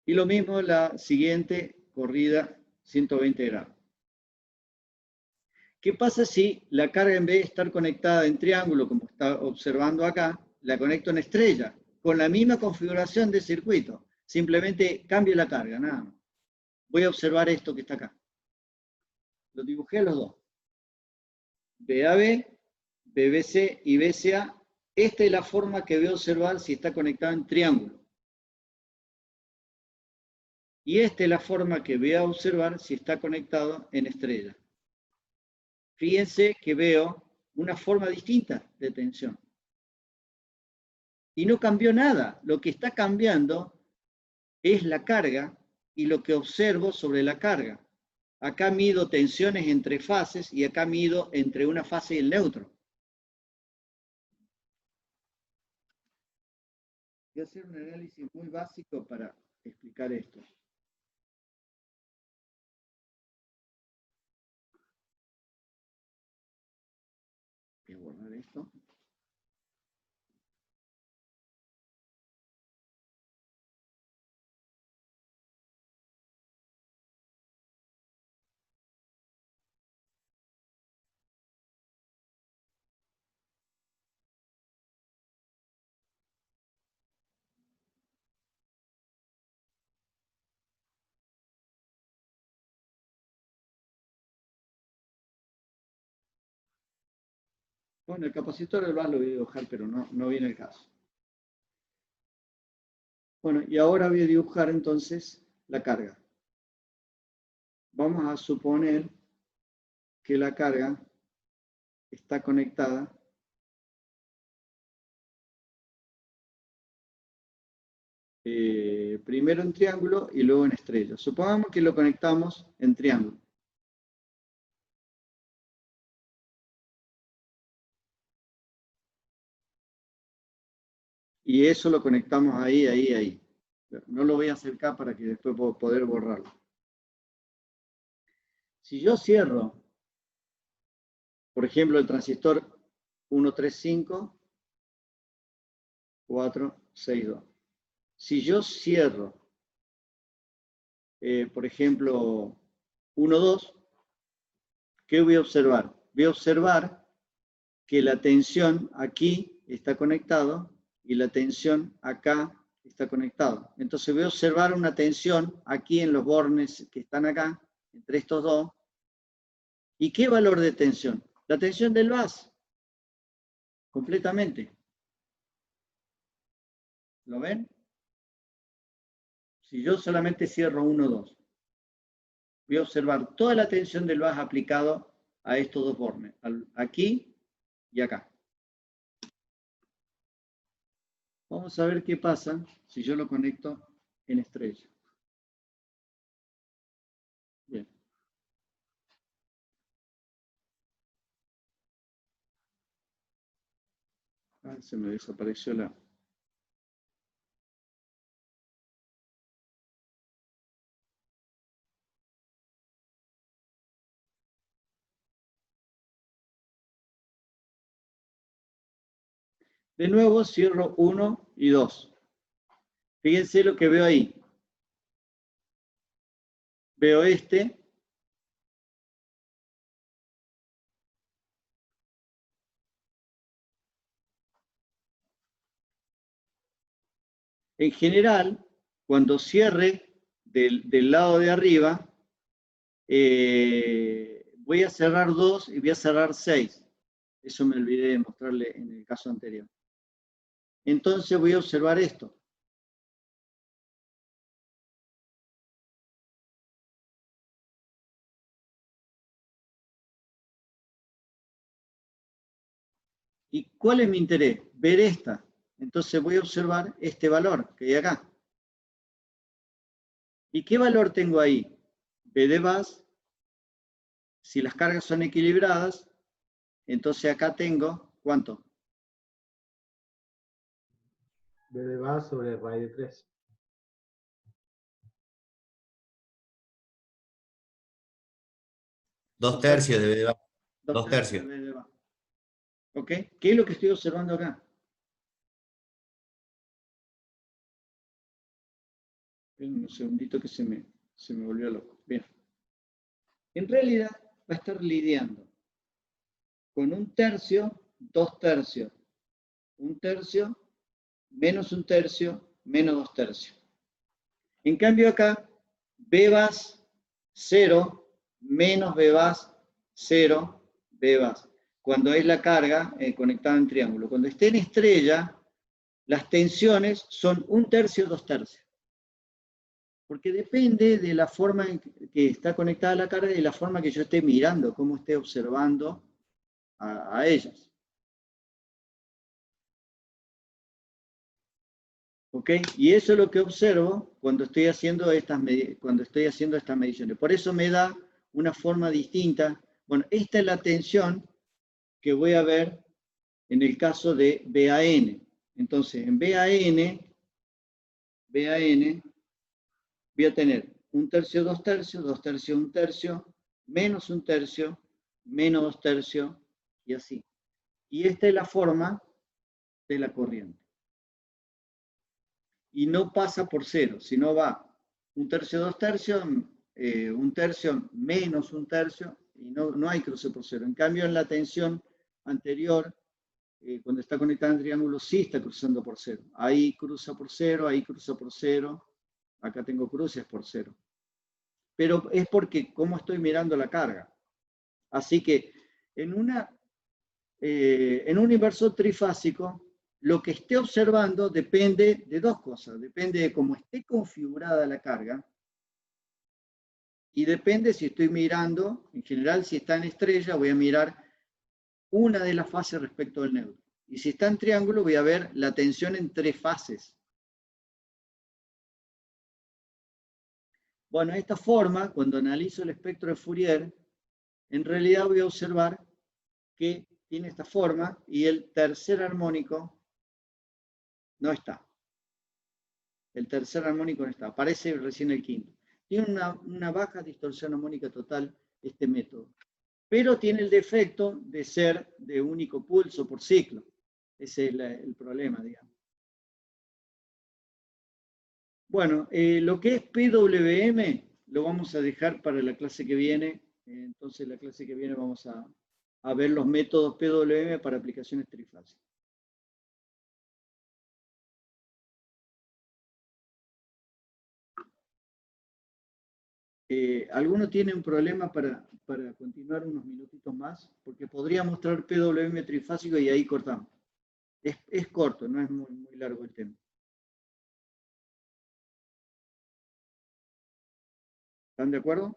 Y lo mismo la siguiente corrida 120 grados. ¿Qué pasa si la carga, en vez de estar conectada en triángulo, como está observando acá, la conecto en estrella, con la misma configuración de circuito? Simplemente cambio la carga, nada más. Voy a observar esto que está acá. Lo dibujé a los dos. BAB, BBC y BCA. Esta es la forma que voy a observar si está conectada en triángulo. Y esta es la forma que voy a observar si está conectado en estrella. Fíjense que veo una forma distinta de tensión. Y no cambió nada. Lo que está cambiando es la carga y lo que observo sobre la carga. Acá mido tensiones entre fases y acá mido entre una fase y el neutro. Voy a hacer un análisis muy básico para explicar esto. Voy a borrar esto. Bueno, el capacitor del VAR lo voy a dibujar, pero no viene el caso. Bueno, y ahora voy a dibujar entonces la carga. Vamos a suponer que la carga está conectada primero en triángulo y luego en estrella. Supongamos que lo conectamos en triángulo. Y eso lo conectamos ahí. No lo voy a acercar para que después pueda poder borrarlo. Si yo cierro, por ejemplo, el transistor 135-462. Si yo cierro, por ejemplo, 1,2, ¿qué voy a observar? Voy a observar que la tensión aquí está conectado y la tensión acá está conectado. Entonces voy a observar una tensión aquí en los bornes que están acá, entre estos dos. ¿Y qué valor de tensión? La tensión del VAS. Completamente. ¿Lo ven? Si yo solamente cierro 1,2, voy a observar toda la tensión del VAS aplicado a estos dos bornes, aquí y acá. Vamos a ver qué pasa si yo lo conecto en estrella. Bien. Se me desapareció la... De nuevo cierro 1 y 2. Fíjense lo que veo ahí. Veo este. En general, cuando cierre del lado de arriba, voy a cerrar 2 y voy a cerrar 6. Eso me olvidé de mostrarle en el caso anterior. Entonces voy a observar esto. ¿Y cuál es mi interés? Ver esta. Entonces voy a observar este valor que hay acá. ¿Y qué valor tengo ahí? B de base. Si las cargas son equilibradas, entonces acá tengo, ¿cuánto? B de base sobre raíz de 3. Dos tercios de B de base. 2 2 tercios. de B de base. ¿Ok? ¿Qué es lo que estoy observando acá? Un segundito que se me volvió loco. Bien. En realidad va a estar lidiando con 1/3, 2/3, 1/3, menos 1/3, menos 2/3. En cambio acá, B base 0, menos B base 0, B base. Cuando es la carga conectada en triángulo. Cuando esté en estrella, las tensiones son 1/3, 2/3. Porque depende de la forma en que está conectada la carga y la forma que yo esté mirando, cómo esté observando a ellas. ¿Ok? Y eso es lo que observo cuando estoy haciendo estas mediciones. Por eso me da una forma distinta. Bueno, esta es la tensión que voy a ver en el caso de BAN. Entonces, en BAN voy a tener 1/3, 2/3, 2/3, 1/3, menos 1/3, menos 2/3, y así. Y esta es la forma de la corriente. Y no pasa por 0, sino va 1/3, 2/3, 1/3, menos 1/3, y no hay cruce por 0. En cambio, en la tensión anterior, cuando está conectada en triángulo, sí está cruzando por 0. Ahí cruza por 0, ahí cruza por 0. Acá tengo cruces por 0. Pero es porque cómo estoy mirando la carga. Así que en un inversor trifásico, lo que esté observando depende de dos cosas. Depende de cómo esté configurada la carga y depende si estoy mirando, en general, si está en estrella, voy a mirar una de las fases respecto del neutro. Y si está en triángulo, voy a ver la tensión en 3 fases. Bueno, de esta forma, cuando analizo el espectro de Fourier, en realidad voy a observar que tiene esta forma y el tercer armónico no está. El tercer armónico no está. Aparece recién el quinto. Tiene una baja distorsión armónica total este método. Pero tiene el defecto de ser de único pulso por ciclo. Ese es el problema, digamos. Bueno, lo que es PWM lo vamos a dejar para la clase que viene. Entonces, la clase que viene vamos a ver los métodos PWM para aplicaciones trifásicas. ¿Alguno tiene un problema para continuar unos minutitos más? Porque podría mostrar PWM trifásico y ahí cortamos. Es corto, no es muy largo el tema. ¿Están de acuerdo?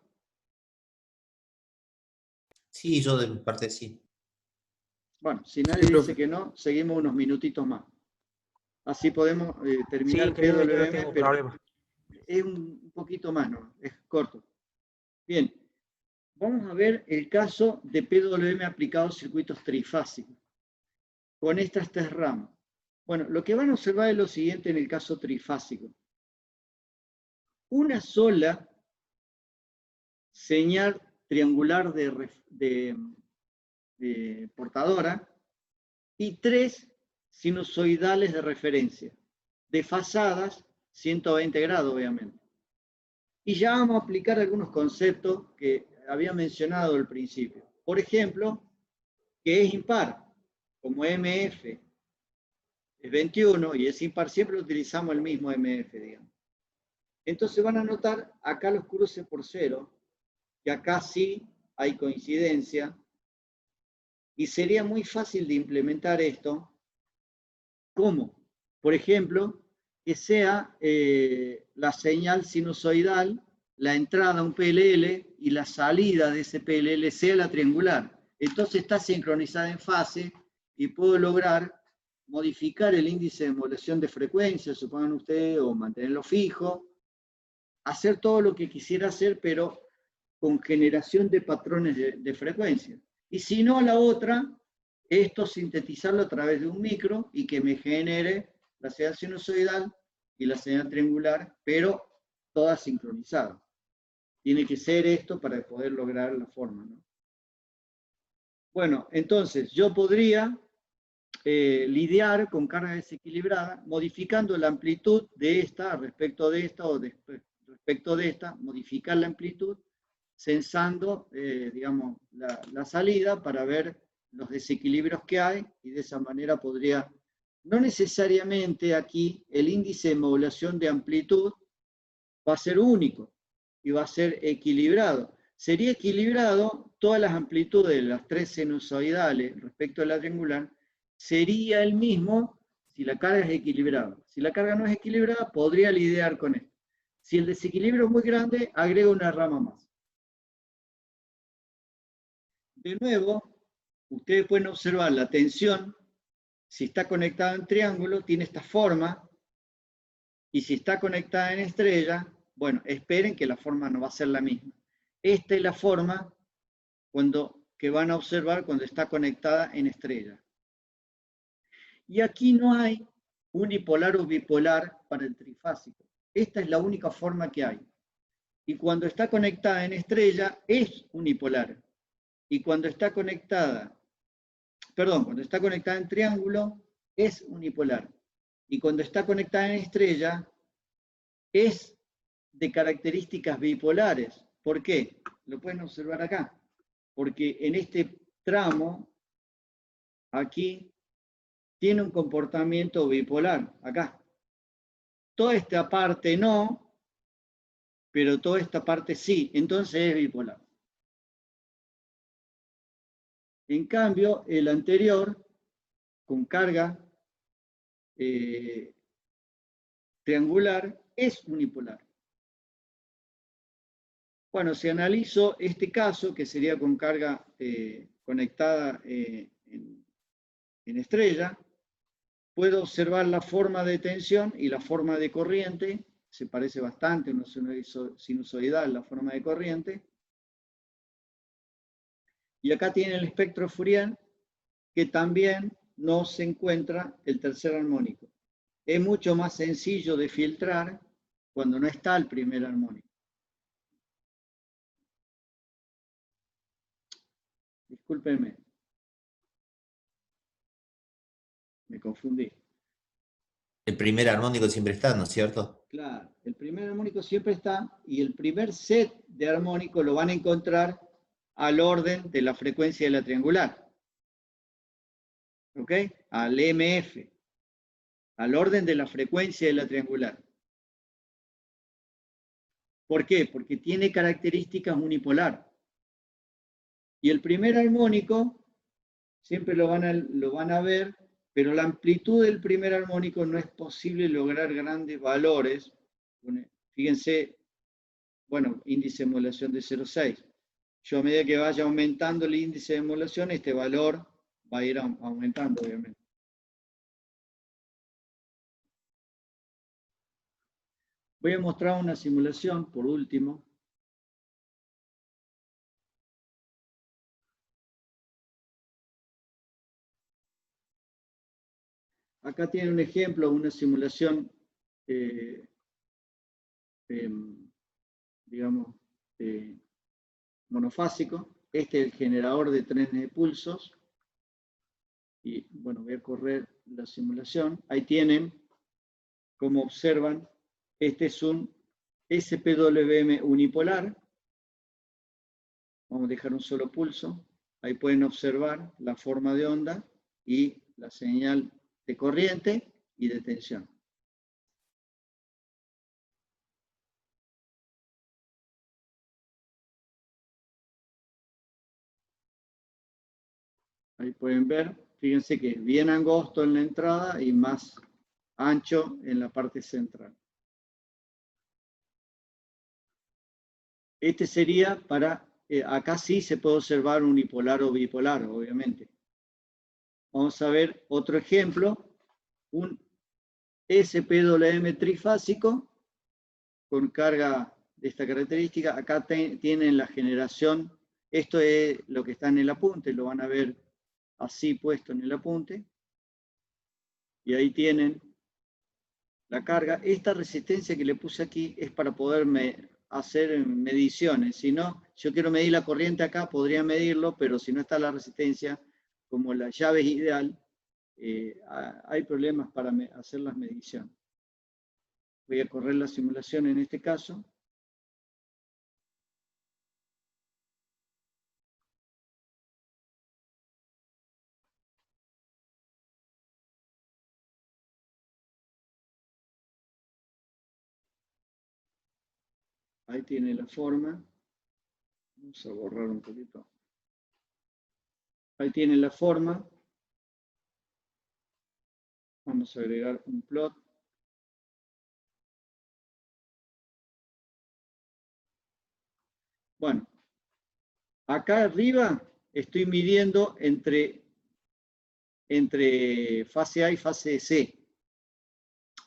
Sí, yo de mi parte sí. Bueno, si nadie dice que no, seguimos unos minutitos más. Así podemos terminar Sí, créeme que no PWM, tengo pero problema. es un poquito más, ¿no? Es corto. Bien, vamos a ver el caso de PWM aplicado a circuitos trifásicos, con estas 3 ramas. Bueno, lo que van a observar es lo siguiente en el caso trifásico. Una sola señal triangular de portadora y 3 sinusoidales de referencia, desfasadas 120 grados, obviamente. Y ya vamos a aplicar algunos conceptos que había mencionado al principio. Por ejemplo, que es impar, como MF es 21 y es impar, siempre utilizamos el mismo MF, digamos. Entonces van a notar acá los cruces por cero, que acá sí hay coincidencia, y sería muy fácil de implementar esto. ¿Cómo? Por ejemplo, que sea la señal sinusoidal, la entrada a un PLL y la salida de ese PLL sea la triangular. Entonces está sincronizada en fase y puedo lograr modificar el índice de modulación de frecuencia, supongan ustedes, o mantenerlo fijo, hacer todo lo que quisiera hacer, pero con generación de patrones de frecuencia. Y si no, la otra, esto sintetizarlo a través de un micro y que me genere la señal sinusoidal y la señal triangular, pero todas sincronizadas. Tiene que ser esto para poder lograr la forma, ¿no? Bueno, entonces yo podría lidiar con carga desequilibrada modificando la amplitud de esta respecto de esta o respecto de esta, modificar la amplitud, censando, digamos, la salida para ver los desequilibrios que hay, y de esa manera podría, no necesariamente aquí el índice de modulación de amplitud va a ser único y va a ser equilibrado. Sería equilibrado todas las amplitudes de las tres sinusoidales respecto a la triangular, sería el mismo si la carga es equilibrada. Si la carga no es equilibrada, podría lidiar con esto. Si el desequilibrio es muy grande, agrego una rama más. De nuevo, ustedes pueden observar la tensión, si está conectada en triángulo, tiene esta forma, y si está conectada en estrella, bueno, esperen que la forma no va a ser la misma. Esta es la forma que van a observar cuando está conectada en estrella. Y aquí no hay unipolar o bipolar para el trifásico. Esta es la única forma que hay. Y cuando está conectada en estrella, es unipolar. Y cuando está conectada, cuando está conectada en triángulo, es unipolar. Y cuando está conectada en estrella, es de características bipolares. ¿Por qué? Lo pueden observar acá. Porque en este tramo, aquí, tiene un comportamiento bipolar, acá. Toda esta parte no, pero toda esta parte sí, entonces es bipolar. En cambio, el anterior, con carga triangular, es unipolar. Bueno, si analizo este caso, que sería con carga conectada en estrella, puedo observar la forma de tensión y la forma de corriente. Se parece bastante a una sinusoidal, la forma de corriente. Y acá tiene el espectro Fourier, que también no se encuentra el tercer armónico. Es mucho más sencillo de filtrar cuando no está el primer armónico. Discúlpenme. Me confundí. El primer armónico siempre está, ¿no es cierto? Claro, el primer armónico siempre está, y el primer set de armónicos lo van a encontrar al orden de la frecuencia de la triangular. ¿Ok? Al MF. Al orden de la frecuencia de la triangular. ¿Por qué? Porque tiene características unipolar. Y el primer armónico, siempre lo van a ver, pero la amplitud del primer armónico no es posible lograr grandes valores. Fíjense, bueno, índice de modulación de 0,6. Yo a medida que vaya aumentando el índice de modulación, este valor va a ir aumentando, obviamente. Voy a mostrar una simulación, por último. Acá tiene un ejemplo, una simulación, digamos, monofásico. Este es el generador de trenes de pulsos. Y bueno, voy a correr la simulación. Ahí tienen, como observan, este es un SPWM unipolar. Vamos a dejar un solo pulso. Ahí pueden observar la forma de onda y la señal de corriente y de tensión. Ahí pueden ver, fíjense que es bien angosto en la entrada y más ancho en la parte central. Este sería para, acá sí se puede observar unipolar o bipolar, obviamente. Vamos a ver otro ejemplo, un SPWM trifásico con carga de esta característica. Acá tienen la generación, esto es lo que está en el apunte, lo van a ver así puesto en el apunte. Y ahí tienen la carga. Esta resistencia que le puse aquí es para poder hacer mediciones. Si no, yo quiero medir la corriente acá, podría medirlo, pero si no está la resistencia, como la llave es ideal, hay problemas para hacer las mediciones. Voy a correr la simulación en este caso. Ahí tiene la forma. Vamos a borrar un poquito. Ahí tiene la forma. Vamos a agregar un plot. Bueno, acá arriba estoy midiendo entre fase A y fase C.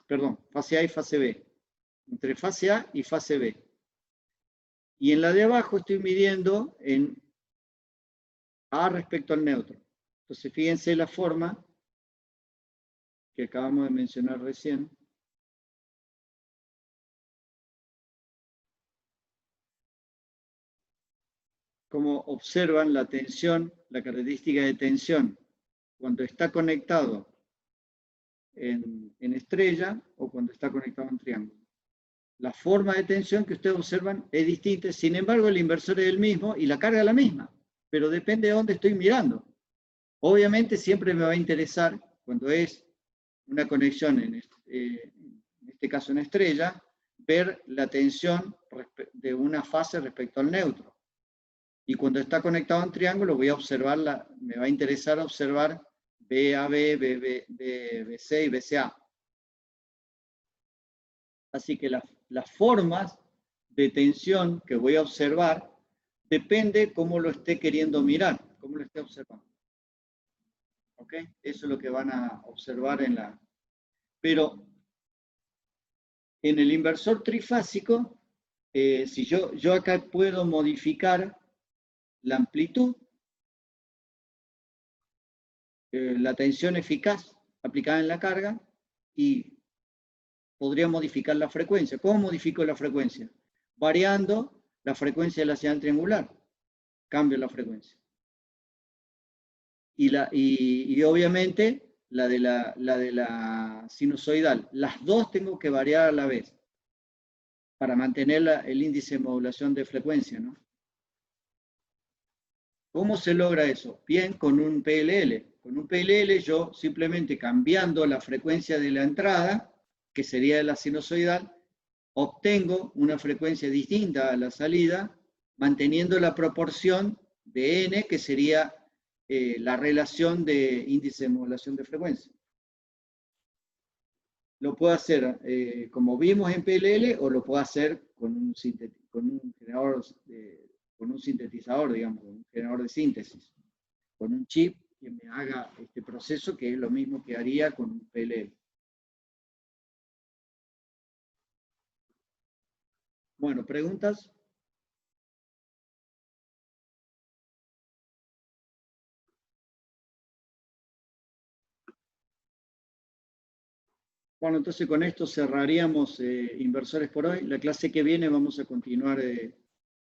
Perdón, fase A y fase B. Entre fase A y fase B. Y en la de abajo estoy midiendo en A respecto al neutro. Entonces, fíjense la forma que acabamos de mencionar recién. Como observan la tensión, la característica de tensión, cuando está conectado en estrella o cuando está conectado en triángulo. La forma de tensión que ustedes observan es distinta, sin embargo el inversor es el mismo y la carga es la misma, pero depende de dónde estoy mirando. Obviamente siempre me va a interesar, cuando es una conexión, en este caso en estrella, ver la tensión de una fase respecto al neutro. Y cuando está conectado en triángulo voy a observar, me va a interesar observar BAB, BC y BCA. Así que las formas de tensión que voy a observar depende cómo lo esté queriendo mirar, cómo lo esté observando. ¿Ok? Eso es lo que van a observar en la... Pero en el inversor trifásico, si yo acá puedo modificar la amplitud, la tensión eficaz aplicada en la carga y podría modificar la frecuencia. ¿Cómo modifico la frecuencia? Variando la frecuencia de la señal triangular. Cambio la frecuencia. Y obviamente la de la sinusoidal. Las dos tengo que variar a la vez para mantener el índice de modulación de frecuencia, ¿no? ¿Cómo se logra eso? Bien, con un PLL. Con un PLL yo simplemente cambiando la frecuencia de la entrada, que sería de la sinusoidal, obtengo una frecuencia distinta a la salida, manteniendo la proporción de n, que sería la relación de índice de modulación de frecuencia. Lo puedo hacer como vimos en PLL o lo puedo hacer con un sintetizador, digamos, un generador de síntesis, con un chip que me haga este proceso, que es lo mismo que haría con un PLL. Bueno, ¿preguntas? Bueno, entonces con esto cerraríamos inversores por hoy. La clase que viene vamos a continuar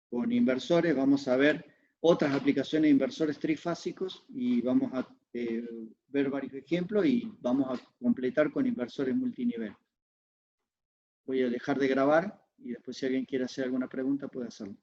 con inversores, vamos a ver otras aplicaciones de inversores trifásicos y vamos a ver varios ejemplos y vamos a completar con inversores multinivel. Voy a dejar de grabar y después si alguien quiere hacer alguna pregunta puede hacerlo.